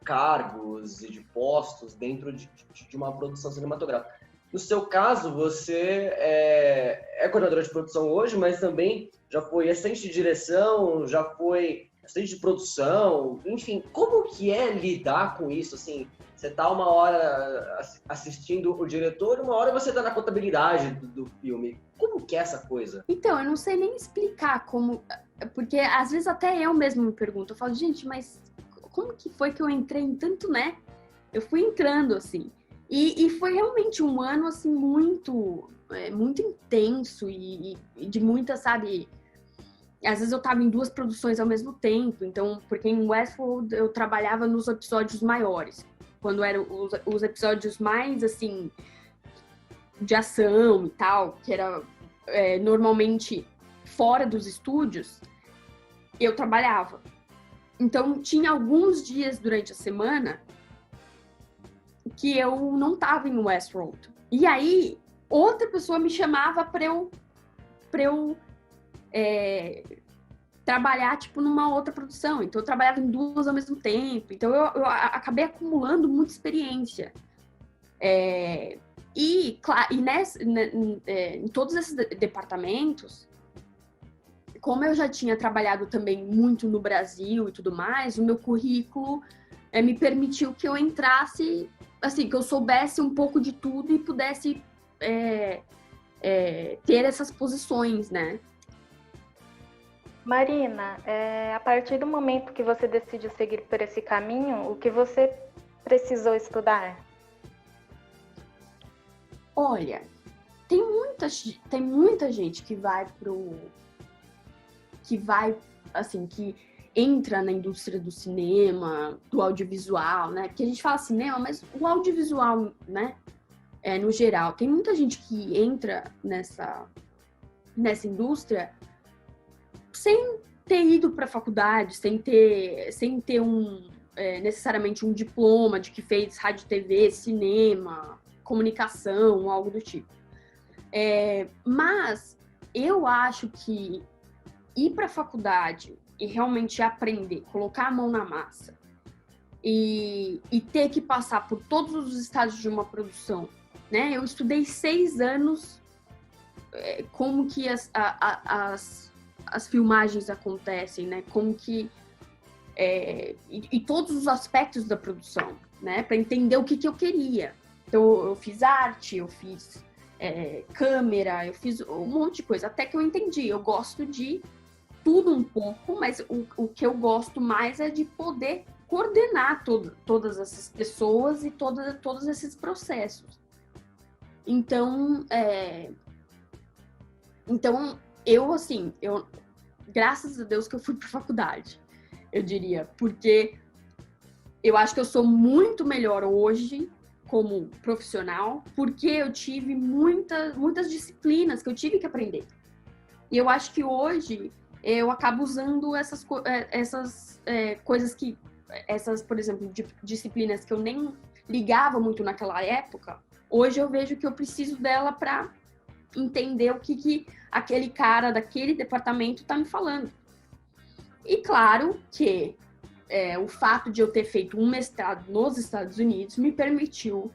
cargos e de postos dentro de uma produção cinematográfica. No seu caso, você é coordenadora de produção hoje, mas também já foi assistente de direção, já foi assistente de produção, enfim, como que é lidar com isso, assim? Você tá uma hora assistindo o diretor e uma hora você tá na contabilidade do filme. Como que é essa coisa? Então, eu não sei nem explicar como... Porque às vezes até eu mesmo me pergunto. Eu falo, gente, mas como que foi que eu entrei em tanto, né? Eu fui entrando, assim. E foi realmente um ano, assim, muito muito intenso e de muita, sabe... Às vezes eu tava em 2 produções ao mesmo tempo, então, porque em Westworld eu trabalhava nos episódios maiores, quando eram os episódios mais, assim, de ação e tal, que era normalmente fora dos estúdios, eu trabalhava. Então, tinha alguns dias durante a semana que eu não tava em Westworld. E aí, outra pessoa me chamava pra eu trabalhar, tipo, numa outra produção. Então, eu trabalhava em 2 ao mesmo tempo. Então, eu acabei acumulando muita experiência. Em todos esses departamentos, como eu já tinha trabalhado também muito no Brasil e tudo mais, o meu currículo me permitiu que eu entrasse, assim, que eu soubesse um pouco de tudo e pudesse ter essas posições, né? Marina, a partir do momento que você decide seguir por esse caminho, o que você precisou estudar? Olha, tem muita gente que assim, que entra na indústria do cinema, do audiovisual, né? Porque a gente fala cinema, mas o audiovisual, né? No geral, tem muita gente que entra nessa indústria sem ter ido para a faculdade, sem ter necessariamente um diploma de que fez rádio, TV, cinema, comunicação, algo do tipo. Mas eu acho que ir para a faculdade e realmente aprender, colocar a mão na massa e ter que passar por todos os estágios de uma produção, né? Eu estudei 6 anos como que as filmagens acontecem, né? Como que e todos os aspectos da produção, né? Para entender o que eu queria. Então, eu fiz arte, eu fiz câmera, eu fiz um monte de coisa, até que eu entendi. Eu gosto de tudo um pouco, mas o que eu gosto mais é de poder coordenar todas essas pessoas e todos esses processos. Então, eu graças a Deus que eu fui para faculdade, eu diria, porque eu acho que eu sou muito melhor hoje como profissional, porque eu tive muitas disciplinas que eu tive que aprender. E eu acho que hoje eu acabo usando essas coisas por exemplo, disciplinas que eu nem ligava muito naquela época. Hoje eu vejo que eu preciso dela para entender o que aquele cara daquele departamento está me falando. E claro que o fato de eu ter feito um mestrado nos Estados Unidos me permitiu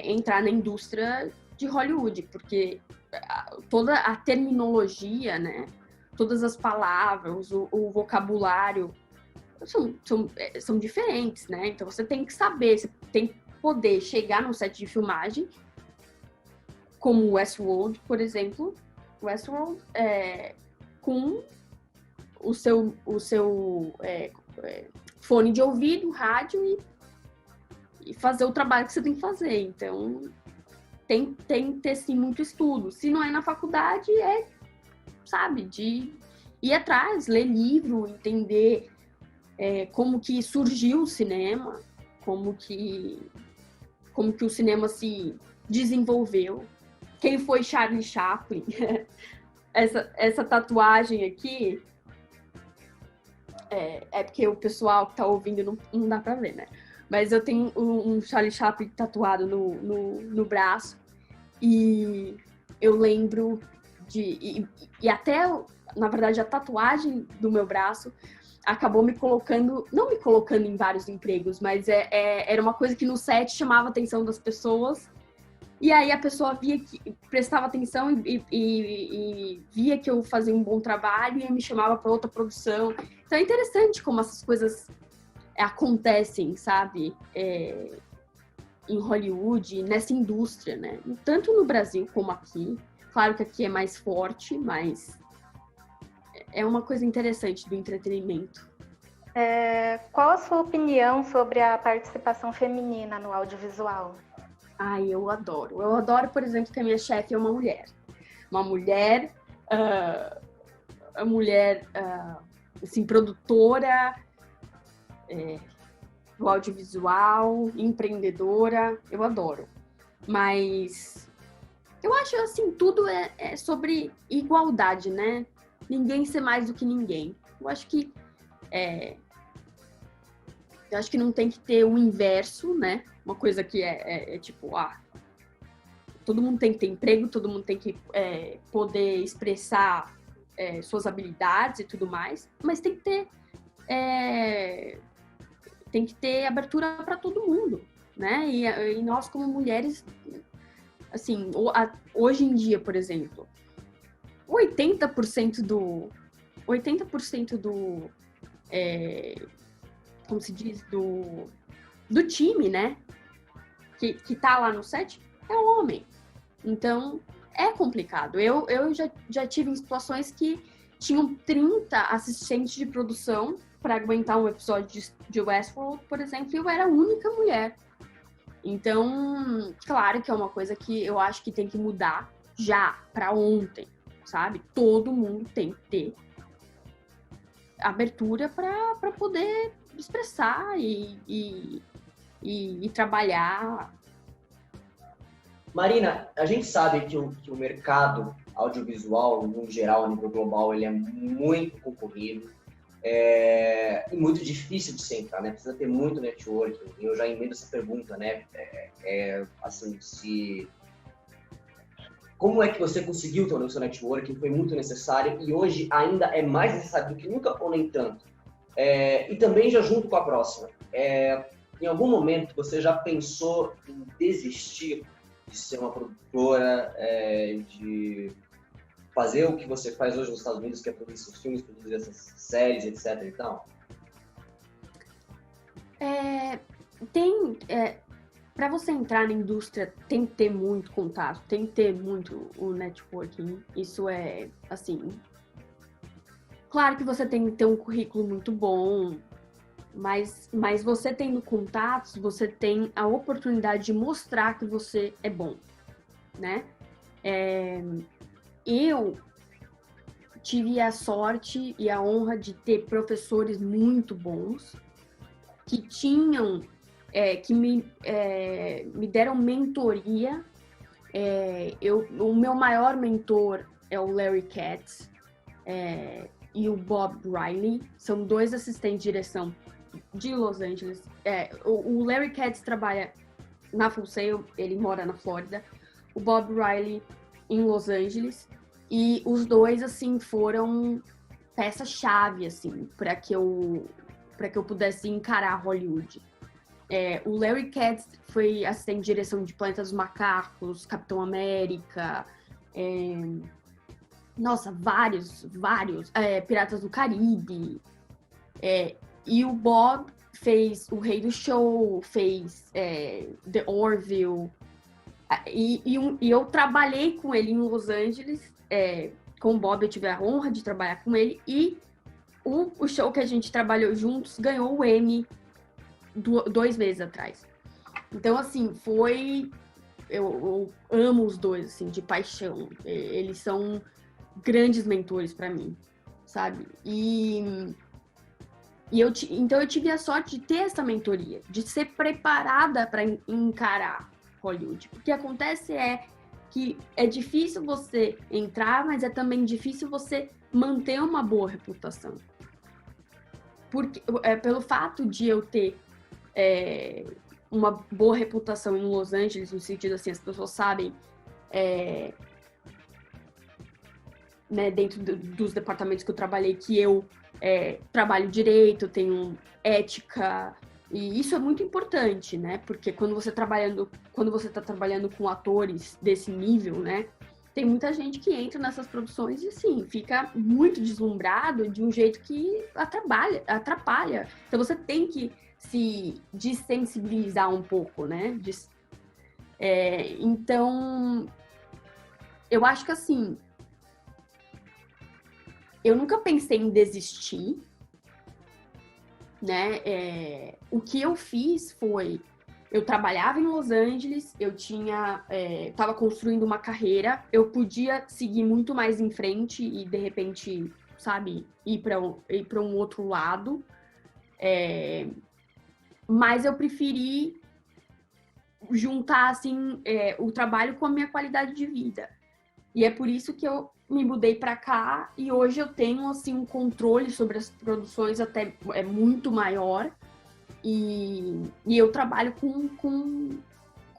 entrar na indústria de Hollywood, porque toda a terminologia, né, todas as palavras, o vocabulário são diferentes, né? Então você tem que saber, você tem que poder chegar num set de filmagem, como Westworld, por exemplo, com o seu fone de ouvido, rádio e fazer o trabalho que você tem que fazer. Então, tem que ter, sim, muito estudo. Se não é na faculdade, sabe, de ir atrás, ler livro, entender como que surgiu o cinema, como que o cinema se desenvolveu, quem foi Charlie Chaplin. Essa tatuagem aqui porque o pessoal que tá ouvindo não dá pra ver, né? Mas eu tenho um Charlie Chaplin tatuado no braço e eu lembro e até, na verdade, a tatuagem do meu braço acabou não me colocando em vários empregos, mas era uma coisa que no set chamava a atenção das pessoas. E aí a pessoa via que prestava atenção e via que eu fazia um bom trabalho e me chamava para outra produção. Então é interessante como essas coisas acontecem, sabe? Em Hollywood, nessa indústria, né? Tanto no Brasil como aqui. Claro que aqui é mais forte, mas é uma coisa interessante do entretenimento. Qual a sua opinião sobre a participação feminina no audiovisual? Ai, eu adoro. Eu adoro, por exemplo, que a minha chefe é uma mulher. Uma mulher, assim, produtora, do audiovisual, empreendedora. Eu adoro. Mas eu acho, assim, tudo é sobre igualdade, né? Ninguém ser mais do que ninguém. Eu acho que não tem que ter o inverso, né? Uma coisa que é tipo, todo mundo tem que ter emprego, todo mundo tem que poder expressar suas habilidades e tudo mais, mas tem que ter abertura para todo mundo, né? E nós, como mulheres, assim, hoje em dia, por exemplo, 80% do como se diz, do time, né? Que tá lá no set, é homem. Então, é complicado. Eu já tive em situações que tinham 30 assistentes de produção para aguentar um episódio de Westworld, por exemplo, e eu era a única mulher. Então, claro que é uma coisa que eu acho que tem que mudar já, para ontem, sabe? Todo mundo tem que ter abertura para poder expressar e trabalhar. Marina, a gente sabe que o mercado audiovisual, no geral, a nível global, ele é muito concorrido, e muito difícil de se entrar, né? Precisa ter muito networking. E eu já emendo essa pergunta, né? Assim, como é que você conseguiu ter o seu networking? Foi muito necessário e hoje ainda é mais necessário do que nunca, ou nem tanto? E também já junto com a próxima, em algum momento você já pensou em desistir de ser uma produtora, de fazer o que você faz hoje nos Estados Unidos, que é produzir esses filmes, produzir essas séries, etc. e tal? Para você entrar na indústria, tem que ter muito contato, tem que ter muito o networking. Isso é, assim... Claro que você tem que ter um currículo muito bom, mas você tendo contatos, você tem a oportunidade de mostrar que você é bom, né? Eu tive a sorte e a honra de ter professores muito bons que tinham, que me deram mentoria. O meu maior mentor é o Larry Katz e o Bob Riley, são 2 assistentes de direção de Los Angeles. O Larry Katz trabalha na Full Sail, ele mora na Flórida. O Bob Riley em Los Angeles. E os 2, assim, foram peça-chave, assim, para que eu pudesse encarar Hollywood. O Larry Katz foi assistente de direção de Planeta dos Macacos, Capitão América, vários, Piratas do Caribe. E o Bob fez O Rei do Show, fez The Orville. E eu trabalhei com ele em Los Angeles. Com o Bob eu tive a honra de trabalhar com ele. E o show que a gente trabalhou juntos ganhou o Emmy 2 meses atrás. Então, assim, eu amo os 2, assim, de paixão. Eles são grandes mentores para mim, sabe? Então eu tive a sorte de ter essa mentoria, de ser preparada para encarar Hollywood. O que acontece é que é difícil você entrar, mas é também difícil você manter uma boa reputação. Porque, pelo fato de eu ter uma boa reputação em Los Angeles, no sentido assim, as pessoas sabem, né, dentro dos departamentos que eu trabalhei, que eu trabalho direito, tenho ética, e isso é muito importante, né? Porque quando você está trabalhando com atores desse nível, né? Tem muita gente que entra nessas produções e, sim, fica muito deslumbrado de um jeito que atrapalha. Então, você tem que se desensibilizar um pouco, né? Então, eu acho que, assim, eu nunca pensei em desistir, né? O que eu fiz foi eu trabalhava em Los Angeles, eu estava construindo uma carreira, eu podia seguir muito mais em frente e, de repente, sabe, ir para um outro lado. Mas eu preferi juntar, assim, o trabalho com a minha qualidade de vida. E é por isso que eu me mudei para cá e hoje eu tenho, assim, um controle sobre as produções até muito maior. E eu trabalho com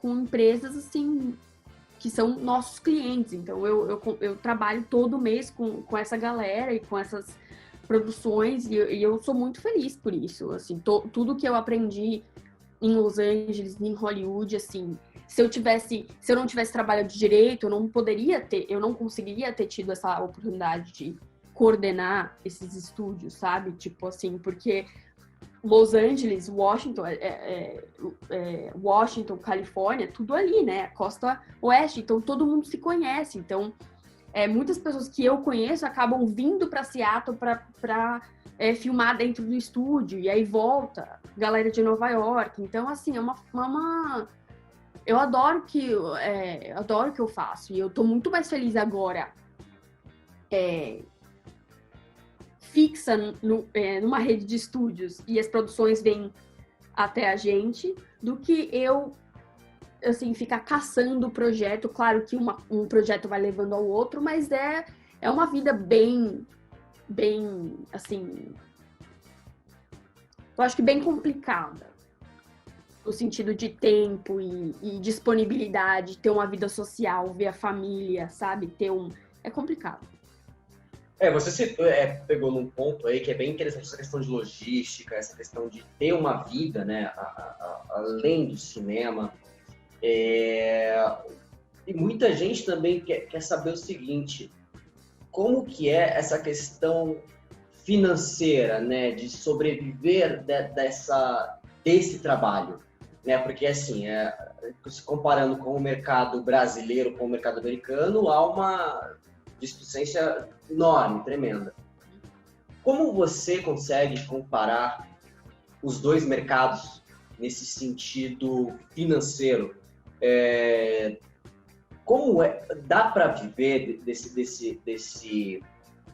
empresas, assim, que são nossos clientes. Então, eu trabalho todo mês com essa galera e com essas produções e eu sou muito feliz por isso. Assim, tudo que eu aprendi em Los Angeles, em Hollywood, assim, se eu não tivesse trabalho de direito, eu não conseguiria ter tido essa oportunidade de coordenar esses estúdios, sabe? Tipo assim, porque Los Angeles, Washington, Califórnia, tudo ali, né? Costa Oeste, então todo mundo se conhece. Então, muitas pessoas que eu conheço acabam vindo para Seattle para filmar dentro do estúdio e aí volta, galera de Nova York. Então, assim, eu adoro o que eu faço e eu tô muito mais feliz agora fixa numa rede de estúdios e as produções vêm até a gente, do que eu, assim, ficar caçando o projeto. Claro que um projeto vai levando ao outro, mas é uma vida bem, assim, eu acho que bem complicada, no sentido de tempo e disponibilidade, ter uma vida social, ver a família, sabe? É complicado. Você pegou num ponto aí que é bem interessante, essa questão de logística, essa questão de ter uma vida, né, além do cinema. E muita gente também quer saber o seguinte: como que é essa questão financeira, né, de sobreviver desse trabalho, né? Porque assim, se comparando com o mercado brasileiro com o mercado americano, há uma dispucência enorme, tremenda. Como você consegue comparar os dois mercados nesse sentido financeiro? Dá para viver desse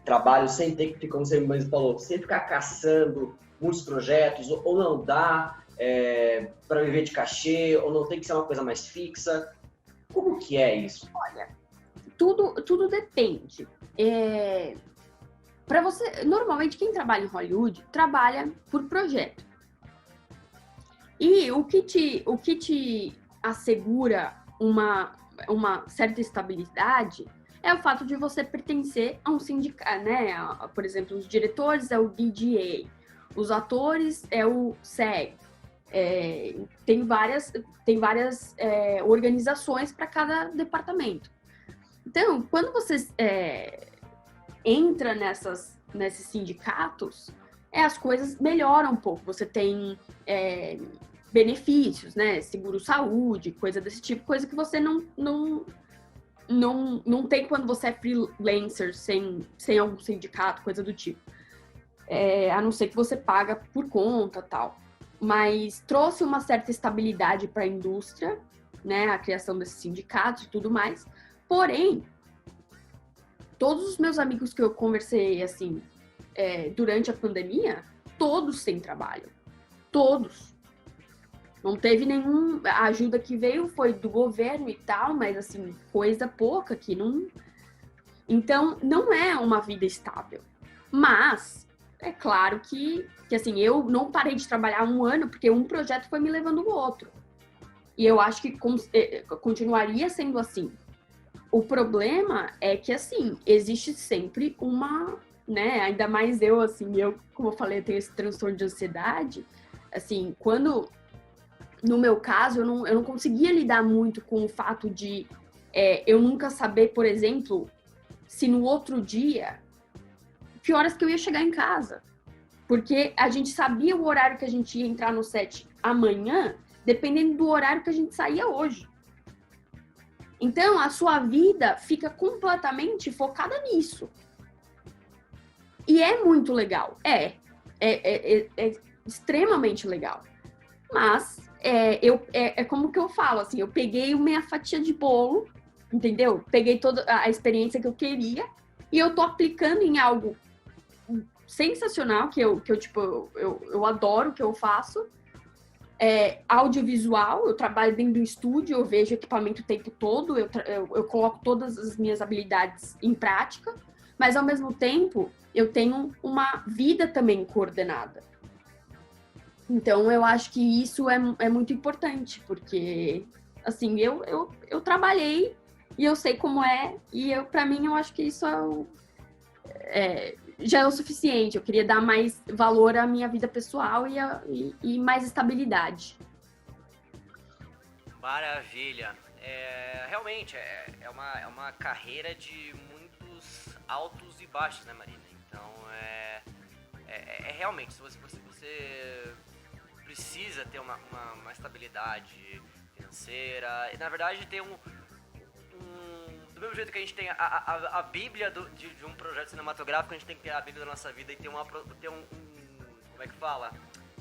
trabalho sem ter que, como você mesmo falou, sem ficar caçando muitos projetos, ou não dá para viver de cachê, ou não tem que ser uma coisa mais fixa? Como que é isso? Olha, tudo depende. Normalmente quem trabalha em Hollywood trabalha por projeto. E o que te assegura uma certa estabilidade é o fato de você pertencer a um sindicato, né? Por exemplo, os diretores é o DGA, os atores é o SAG. Tem várias organizações para cada departamento. Então, quando você entra nesses sindicatos, as coisas melhoram um pouco. Você tem benefícios, né? Seguro-saúde, coisa desse tipo, coisa que você não tem quando você é freelancer sem algum sindicato, coisa do tipo. A não ser que você paga por conta e tal. Mas trouxe uma certa estabilidade para a indústria, né? A criação desses sindicatos e tudo mais. Porém, todos os meus amigos que eu conversei, assim, durante a pandemia, todos sem trabalho. Todos. Não teve nenhuma ajuda que veio, foi do governo e tal, mas, assim, coisa pouca que não... Então, não é uma vida estável. Mas, é claro que assim, eu não parei de trabalhar 1 ano, porque um projeto foi me levando o outro. E eu acho que continuaria sendo assim. O problema é que, assim, existe sempre uma, né, ainda mais eu, assim, como eu falei, eu tenho esse transtorno de ansiedade, assim, no meu caso, eu não conseguia lidar muito com o fato de eu nunca saber, por exemplo, se no outro dia, que horas que eu ia chegar em casa. Porque a gente sabia o horário que a gente ia entrar no set amanhã, dependendo do horário que a gente saía hoje. Então, a sua vida fica completamente focada nisso. E é muito legal. É extremamente legal. Mas é como que eu falo, assim, eu peguei minha fatia de bolo, entendeu? Peguei toda a experiência que eu queria e eu tô aplicando em algo sensacional, que eu adoro o que eu faço. Audiovisual, eu trabalho dentro do estúdio, eu vejo equipamento o tempo todo, eu coloco todas as minhas habilidades em prática, mas ao mesmo tempo eu tenho uma vida também coordenada. Então eu acho que isso é muito importante, porque assim, eu trabalhei e eu sei como é, e para mim eu acho que isso já é o suficiente. Eu queria dar mais valor à minha vida pessoal e mais estabilidade. Maravilha. Realmente, é uma carreira de muitos altos e baixos, né, Marina? Então, realmente, se você precisa ter uma estabilidade financeira, e na verdade ter do mesmo jeito que a gente tem a Bíblia de um projeto cinematográfico, a gente tem que ter a Bíblia da nossa vida e ter como é que fala?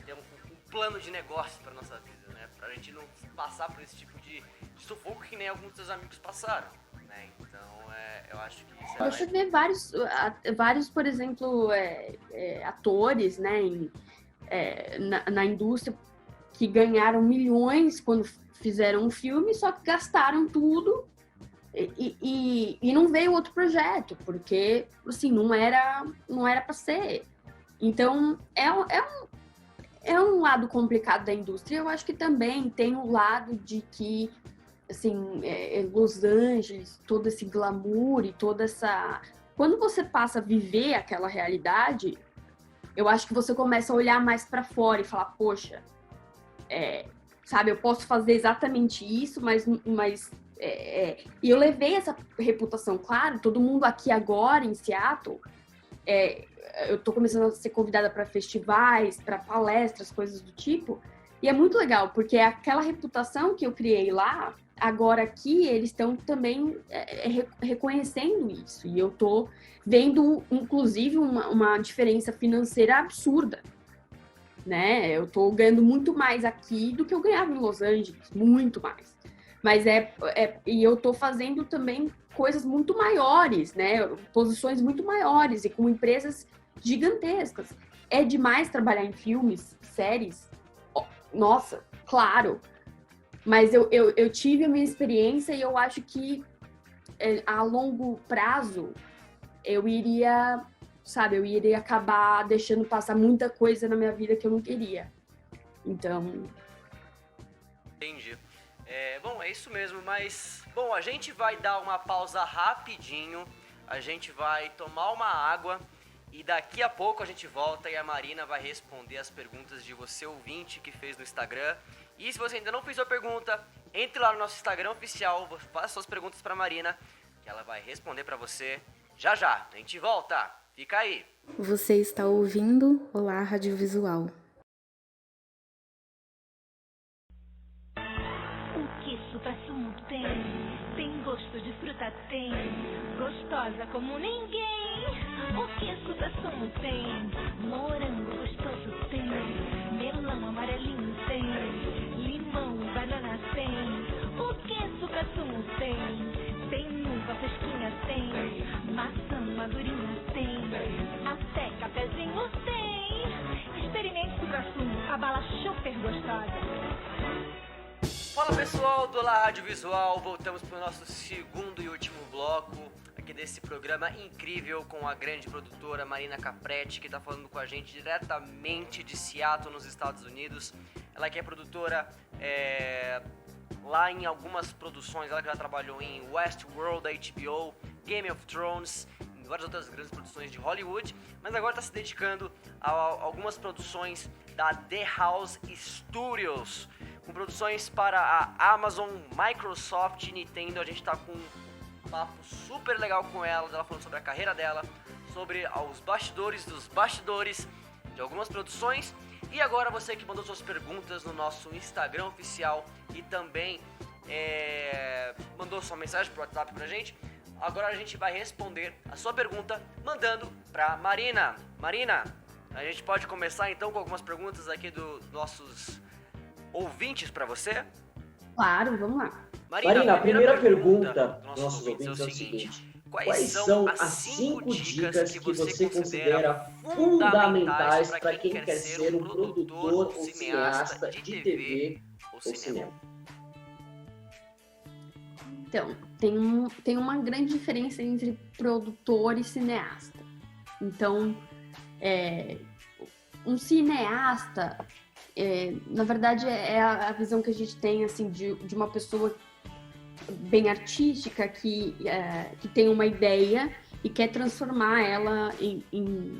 Ter um plano de negócio para nossa vida, né? Pra gente não passar por esse tipo de sufoco que nem alguns dos seus amigos passaram, né? Então, eu acho que isso Você vê vários, por exemplo, atores, né, na indústria que ganharam milhões quando fizeram um filme, só que gastaram tudo e não veio outro projeto, porque, assim, não era para ser. Então, é um lado complicado da indústria. Eu acho que também tem o lado de que, assim, Los Angeles, todo esse glamour e toda essa... Quando você passa a viver aquela realidade, eu acho que você começa a olhar mais para fora e falar, poxa, sabe, eu posso fazer exatamente isso, mas e eu levei essa reputação, claro, todo mundo aqui agora em Seattle, eu tô começando a ser convidada para festivais, para palestras, coisas do tipo, e é muito legal, porque aquela reputação que eu criei lá, agora aqui, eles estão também reconhecendo isso, e eu tô vendo, inclusive, uma diferença financeira absurda, né? Eu tô ganhando muito mais aqui do que eu ganhava em Los Angeles, muito mais. Mas e eu tô fazendo também coisas muito maiores, né? Posições muito maiores e com empresas gigantescas. É demais trabalhar em filmes, séries? Nossa, claro. Mas eu tive a minha experiência e eu acho que a longo prazo eu iria acabar deixando passar muita coisa na minha vida que eu não queria. Então... Entendi. Bom, é isso mesmo, mas... Bom, a gente vai dar uma pausa rapidinho, a gente vai tomar uma água e daqui a pouco a gente volta e a Marina vai responder as perguntas de você ouvinte que fez no Instagram. E se você ainda não fez sua pergunta, entre lá no nosso Instagram oficial, faça suas perguntas pra Marina, que ela vai responder pra você já já. A gente volta, fica aí. Você está ouvindo Olá Rádio Visual. Sumo tem gosto de fruta, tem gostosa como ninguém. O que sumo tem? Morango gostoso tem, melão amarelinho tem, limão e banana tem. O que sumo tem? Tem uva fresquinha tem, maçã madurinha tem, até cafezinho tem. Experimente sumo, a bala super gostosa. Fala pessoal do Olá Rádio Visual, voltamos para o nosso segundo e último bloco aqui desse programa incrível com a grande produtora Marina Capretti, que está falando com a gente diretamente de Seattle, nos Estados Unidos. Ela que é produtora lá em algumas produções, ela que já trabalhou em Westworld da HBO, Game of Thrones, em várias outras grandes produções de Hollywood, mas agora está se dedicando a algumas produções da The House Studios, com produções para a Amazon, Microsoft e Nintendo. A gente tá com um papo super legal com ela falando sobre a carreira dela, sobre os bastidores dos bastidores de algumas produções. E agora você que mandou suas perguntas no nosso Instagram oficial e também mandou sua mensagem pro WhatsApp pra gente, agora a gente vai responder a sua pergunta mandando pra Marina. Marina, a gente pode começar então com algumas perguntas aqui dos nossos ouvintes para você? Claro, vamos lá. Marina, a primeira pergunta dos nossos ouvintes é o seguinte: quais são as 5 dicas que você considera fundamentais para quem quer ser um produtor ou cineasta de TV ou cinema? Então, tem uma grande diferença entre produtor e cineasta. Então, um cineasta, na verdade, é a visão que a gente tem assim, de uma pessoa bem artística que tem uma ideia e quer transformar ela em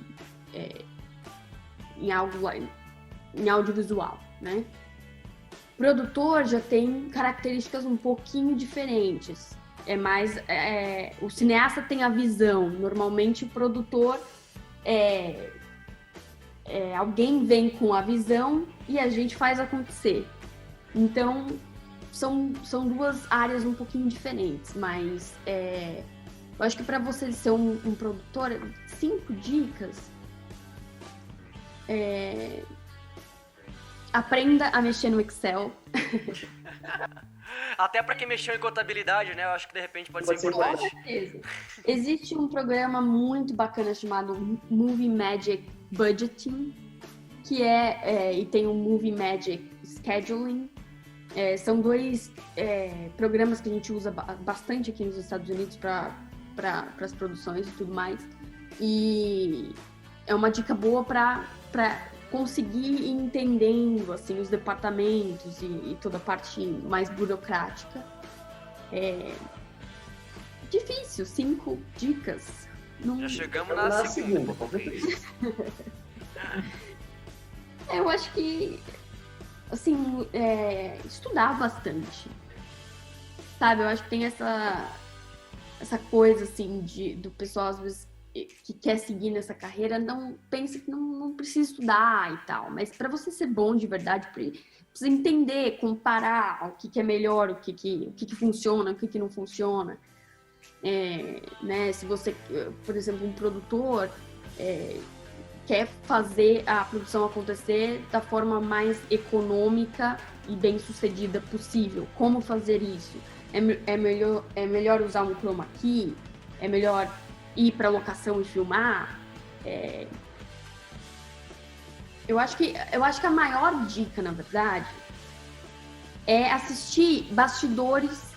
algo em audiovisual, né? O produtor já tem características um pouquinho diferentes. O cineasta tem a visão. Normalmente o produtor alguém vem com a visão e a gente faz acontecer. Então são duas áreas um pouquinho diferentes, mas eu acho que para você ser um produtor, 5 dicas. Aprenda a mexer no Excel. Até para quem mexeu em contabilidade, né? Eu acho que de repente pode ser importante. Com certeza. Existe um programa muito bacana chamado Movie Magic Budgeting, que e tem o Movie Magic Scheduling. São 2 programas que a gente usa bastante aqui nos Estados Unidos para as produções e tudo mais. E é uma dica boa para conseguir ir entendendo assim, os departamentos e toda a parte mais burocrática. Difícil, 5 dicas. Já chegamos na segunda. Eu acho que assim, estudar bastante. Sabe, eu acho que tem essa coisa assim do pessoal às vezes que quer seguir nessa carreira, não pensa que não precisa estudar e tal, mas para você ser bom de verdade, precisa entender, comparar o que é melhor, o que funciona, o que não funciona. Né? Se você, por exemplo, um produtor quer fazer a produção acontecer da forma mais econômica e bem sucedida possível, como fazer isso? É melhor usar um chroma key? É melhor ir para locação e filmar? Eu acho que a maior dica, na verdade, é assistir bastidores,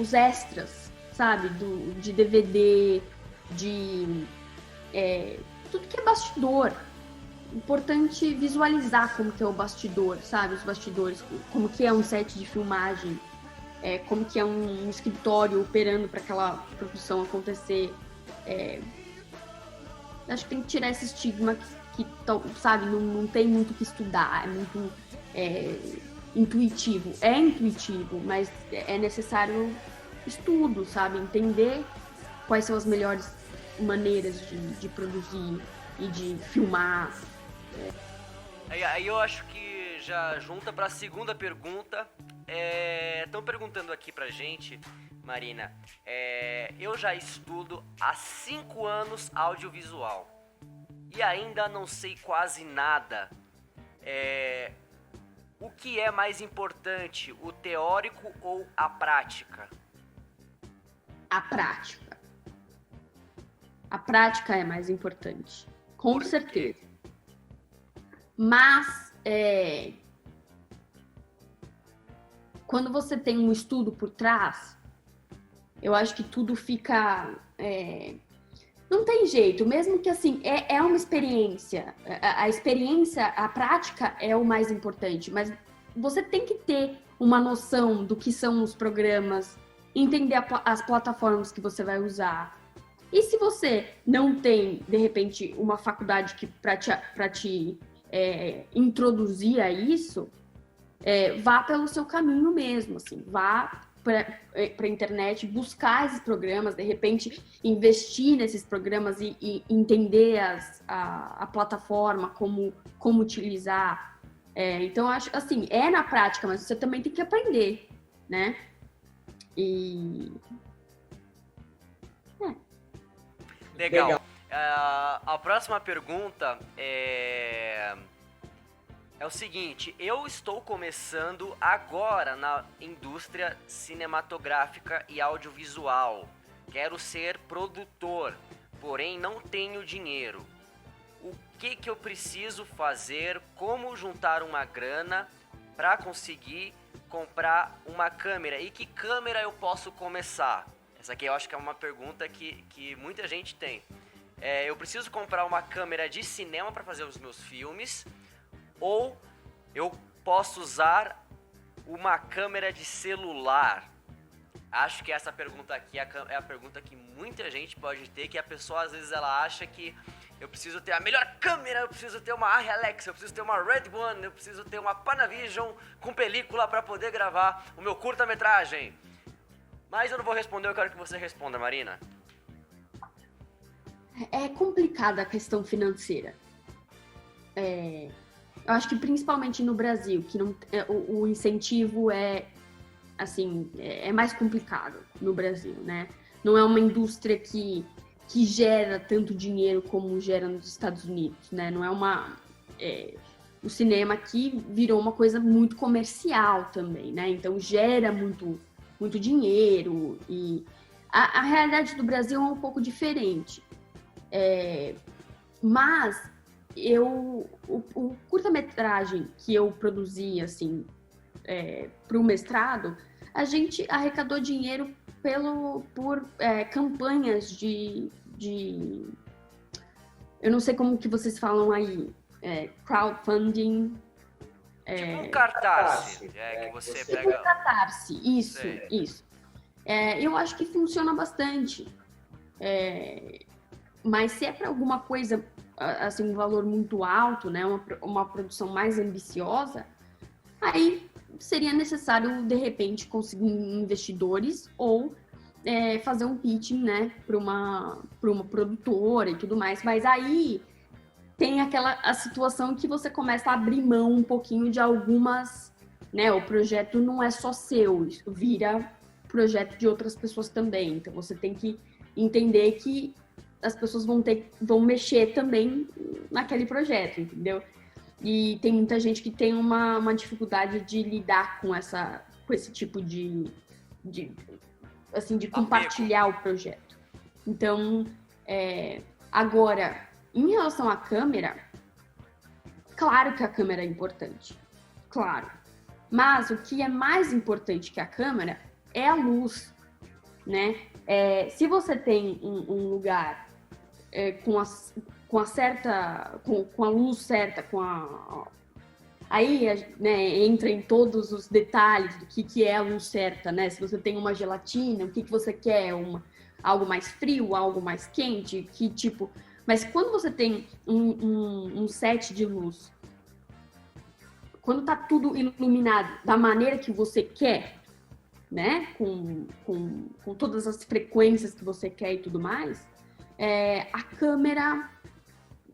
os extras, sabe? De DVD, tudo que é bastidor. Importante visualizar como que é o bastidor, sabe? Os bastidores, como que é um set de filmagem, como que é um escritório operando para aquela produção acontecer. Acho que tem que tirar esse estigma que sabe, não tem muito o que estudar, é muito intuitivo. É intuitivo, mas é necessário estudo, sabe? Entender quais são as melhores maneiras de produzir e de filmar. Aí eu acho que já junta para a segunda pergunta. Estão perguntando aqui pra gente, Marina, eu já estudo há 5 anos audiovisual e ainda não sei quase nada. O que é mais importante, o teórico ou a prática? A prática. A prática é mais importante, com certeza. Mas quando você tem um estudo por trás, eu acho que tudo fica... não tem jeito, mesmo que assim, é uma experiência. A experiência, a prática é o mais importante, mas você tem que ter uma noção do que são os programas, entender as plataformas que você vai usar. E se você não tem, de repente, uma faculdade para te introduzir a isso, vá pelo seu caminho mesmo, assim, vá para a internet, buscar esses programas, de repente investir nesses programas e entender a plataforma, como utilizar. Então, acho assim, na prática, mas você também tem que aprender, né? Legal. A próxima pergunta é... É o seguinte, eu estou começando agora na indústria cinematográfica e audiovisual. Quero ser produtor, porém não tenho dinheiro. O que eu preciso fazer? Como juntar uma grana para conseguir comprar uma câmera? E que câmera eu posso começar? Essa aqui eu acho que é uma pergunta que muita gente tem. Eu preciso comprar uma câmera de cinema para fazer os meus filmes, ou eu posso usar uma câmera de celular? Acho que essa pergunta aqui é a pergunta que muita gente pode ter, que a pessoa às vezes ela acha que eu preciso ter a melhor câmera, eu preciso ter uma Arri Alexa, eu preciso ter uma Red One, eu preciso ter uma Panavision com película para poder gravar o meu curta-metragem. Mas eu não vou responder, eu quero que você responda, Marina. É complicada a questão financeira. Eu acho que principalmente no Brasil, que não, o incentivo é mais complicado no Brasil, né? Não é uma indústria que gera tanto dinheiro como gera nos Estados Unidos, né? Não é o cinema aqui virou uma coisa muito comercial também, né? Então gera muito dinheiro, e a realidade do Brasil é um pouco diferente. Mas o curta-metragem que eu produzi, assim, para o mestrado, a gente arrecadou dinheiro por campanhas de... Eu não sei como que vocês falam aí, crowdfunding. Tipo um Catarse, que você pega... Tipo um Catarse, isso, Sei. isso. Eu acho que funciona bastante. Mas se é para alguma coisa, assim, um valor muito alto, né, uma produção mais ambiciosa, aí seria necessário, de repente, conseguir investidores ou fazer um pitching, né, para uma produtora e tudo mais. Mas aí tem a situação que você começa a abrir mão um pouquinho de algumas, né, o projeto não é só seu, isso vira projeto de outras pessoas também. Então você tem que entender que as pessoas vão mexer também naquele projeto, entendeu? E tem muita gente que tem uma dificuldade de lidar com esse tipo de compartilhar o projeto. Então, agora, em relação à câmera, claro que a câmera é importante, claro. Mas o que é mais importante que a câmera é a luz, né? Se você tem um lugar com a luz certa, aí, né, entra em todos os detalhes do que é a luz certa, né? Se você tem uma gelatina, o que você quer? Algo mais frio, algo mais quente, que tipo... Mas quando você tem um set de luz, quando tá tudo iluminado da maneira que você quer, né? Com todas as frequências que você quer e tudo mais, a câmera,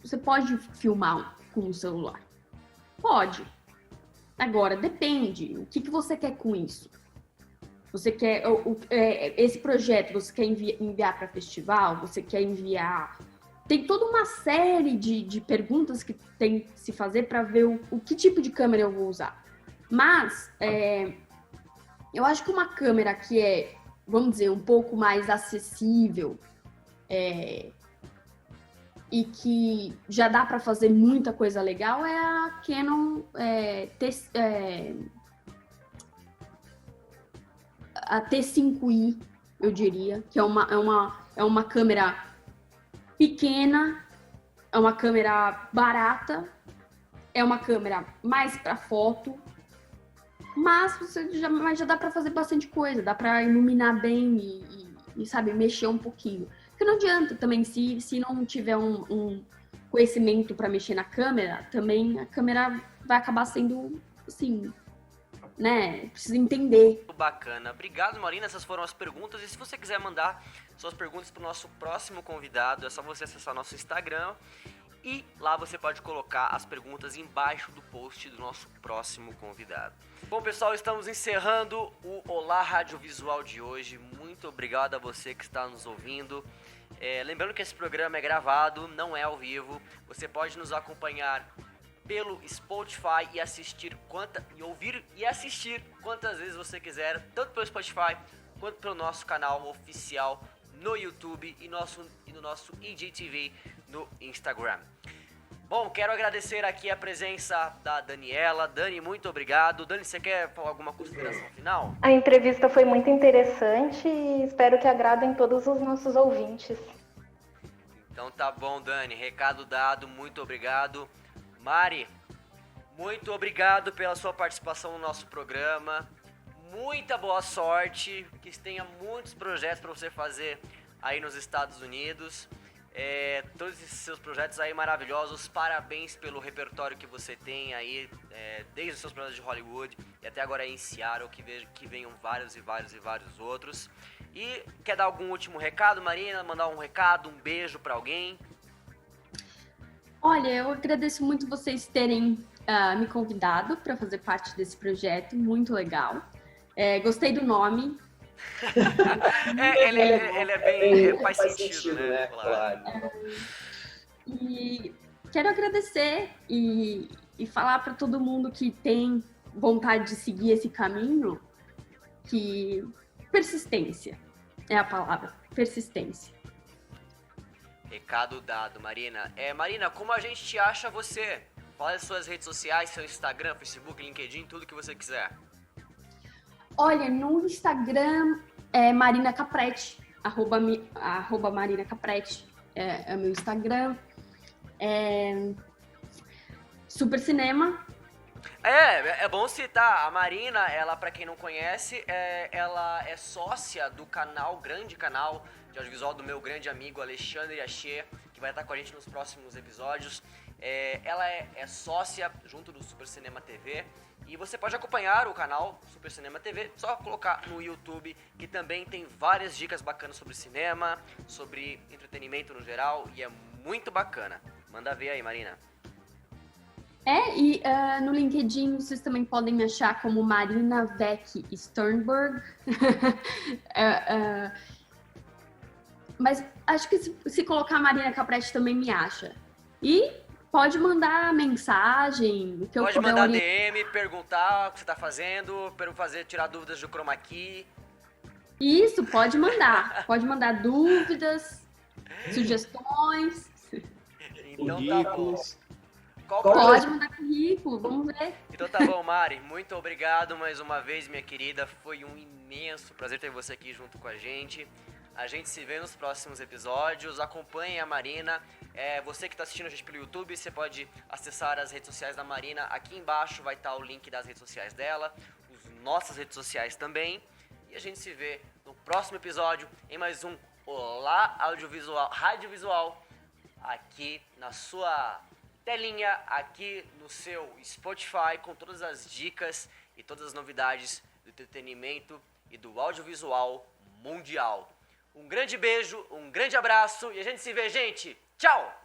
você pode filmar com o celular. Pode. Agora, depende. O que você quer com isso? Você quer... esse projeto, você quer enviar para festival? Você quer enviar... Tem toda uma série de perguntas que tem que se fazer para ver o que tipo de câmera eu vou usar. Mas, eu acho que uma câmera que é, vamos dizer, um pouco mais acessível, e que já dá para fazer muita coisa legal, é a Canon a T5i, eu diria, que é uma câmera pequena, é uma câmera barata, é uma câmera mais para foto, mas já dá para fazer bastante coisa, dá para iluminar bem e sabe, mexer um pouquinho. Porque não adianta também, se não tiver um conhecimento para mexer na câmera, também a câmera vai acabar sendo, assim, né? Precisa entender. Bacana. Obrigado, Marina. Essas foram as perguntas. E se você quiser mandar suas perguntas para o nosso próximo convidado, é só você acessar nosso Instagram. E lá você pode colocar as perguntas embaixo do post do nosso próximo convidado. Bom, pessoal, estamos encerrando o Olá Radiovisual de hoje. Muito obrigado a você que está nos ouvindo. Lembrando que esse programa é gravado, não é ao vivo. Você pode nos acompanhar pelo Spotify e ouvir e assistir quantas vezes você quiser, tanto pelo Spotify quanto pelo nosso canal oficial no YouTube e no nosso IGTV no Instagram. Bom, quero agradecer aqui a presença da Daniela. Dani, muito obrigado. Dani, você quer falar alguma consideração final? A entrevista foi muito interessante e espero que agradem todos os nossos ouvintes. Então tá bom, Dani. Recado dado, muito obrigado. Mari, muito obrigado pela sua participação no nosso programa. Muita boa sorte, que tenha muitos projetos para você fazer aí nos Estados Unidos. Todos esses seus projetos aí maravilhosos, parabéns pelo repertório que você tem aí, desde os seus projetos de Hollywood e até agora em Seattle, que venham vários e vários e vários outros. E quer dar algum último recado, Marina? Mandar um recado, um beijo para alguém? Olha, eu agradeço muito vocês terem me convidado para fazer parte desse projeto, muito legal. Gostei do nome. Ele é bem... faz sentido, né? Claro. E quero agradecer e falar para todo mundo que tem vontade de seguir esse caminho, que persistência é a palavra, persistência. Recado dado, Marina. Marina, como a gente te acha você? Fala as suas redes sociais, seu Instagram, Facebook, LinkedIn, tudo que você quiser. Olha, no Instagram é Marina Capretti, arroba Marina Capretti é o meu Instagram. Super Cinema. É bom citar, a Marina, ela, pra quem não conhece, ela é sócia do grande canal de audiovisual do meu grande amigo Alexandre Aché, que vai estar com a gente nos próximos episódios. Ela é sócia junto do Super Cinema TV. E você pode acompanhar o canal Super Cinema TV, só colocar no YouTube, que também tem várias dicas bacanas sobre cinema, sobre entretenimento no geral, e é muito bacana. Manda ver aí, Marina. E no LinkedIn vocês também podem me achar como Marina Vec Sternberg. Mas acho que se colocar Marina Capretti também me acha. E pode mandar mensagem, que eu pode mandar DM, perguntar o que você tá fazendo, tirar dúvidas do Chroma Key. Isso, pode mandar. Pode mandar dúvidas, sugestões. Então tá bom. Pode mandar currículo, vamos ver. Então tá bom, Mari. Muito obrigado mais uma vez, minha querida. Foi um imenso prazer ter você aqui junto com a gente. A gente se vê nos próximos episódios. Acompanhe a Marina. Você que está assistindo a gente pelo YouTube, você pode acessar as redes sociais da Marina. Aqui embaixo vai estar o link das redes sociais dela, as nossas redes sociais também. E a gente se vê no próximo episódio em mais um Olá Radiovisual, aqui na sua telinha, aqui no seu Spotify, com todas as dicas e todas as novidades do entretenimento e do audiovisual mundial. Um grande beijo, um grande abraço e a gente se vê, gente. Tchau!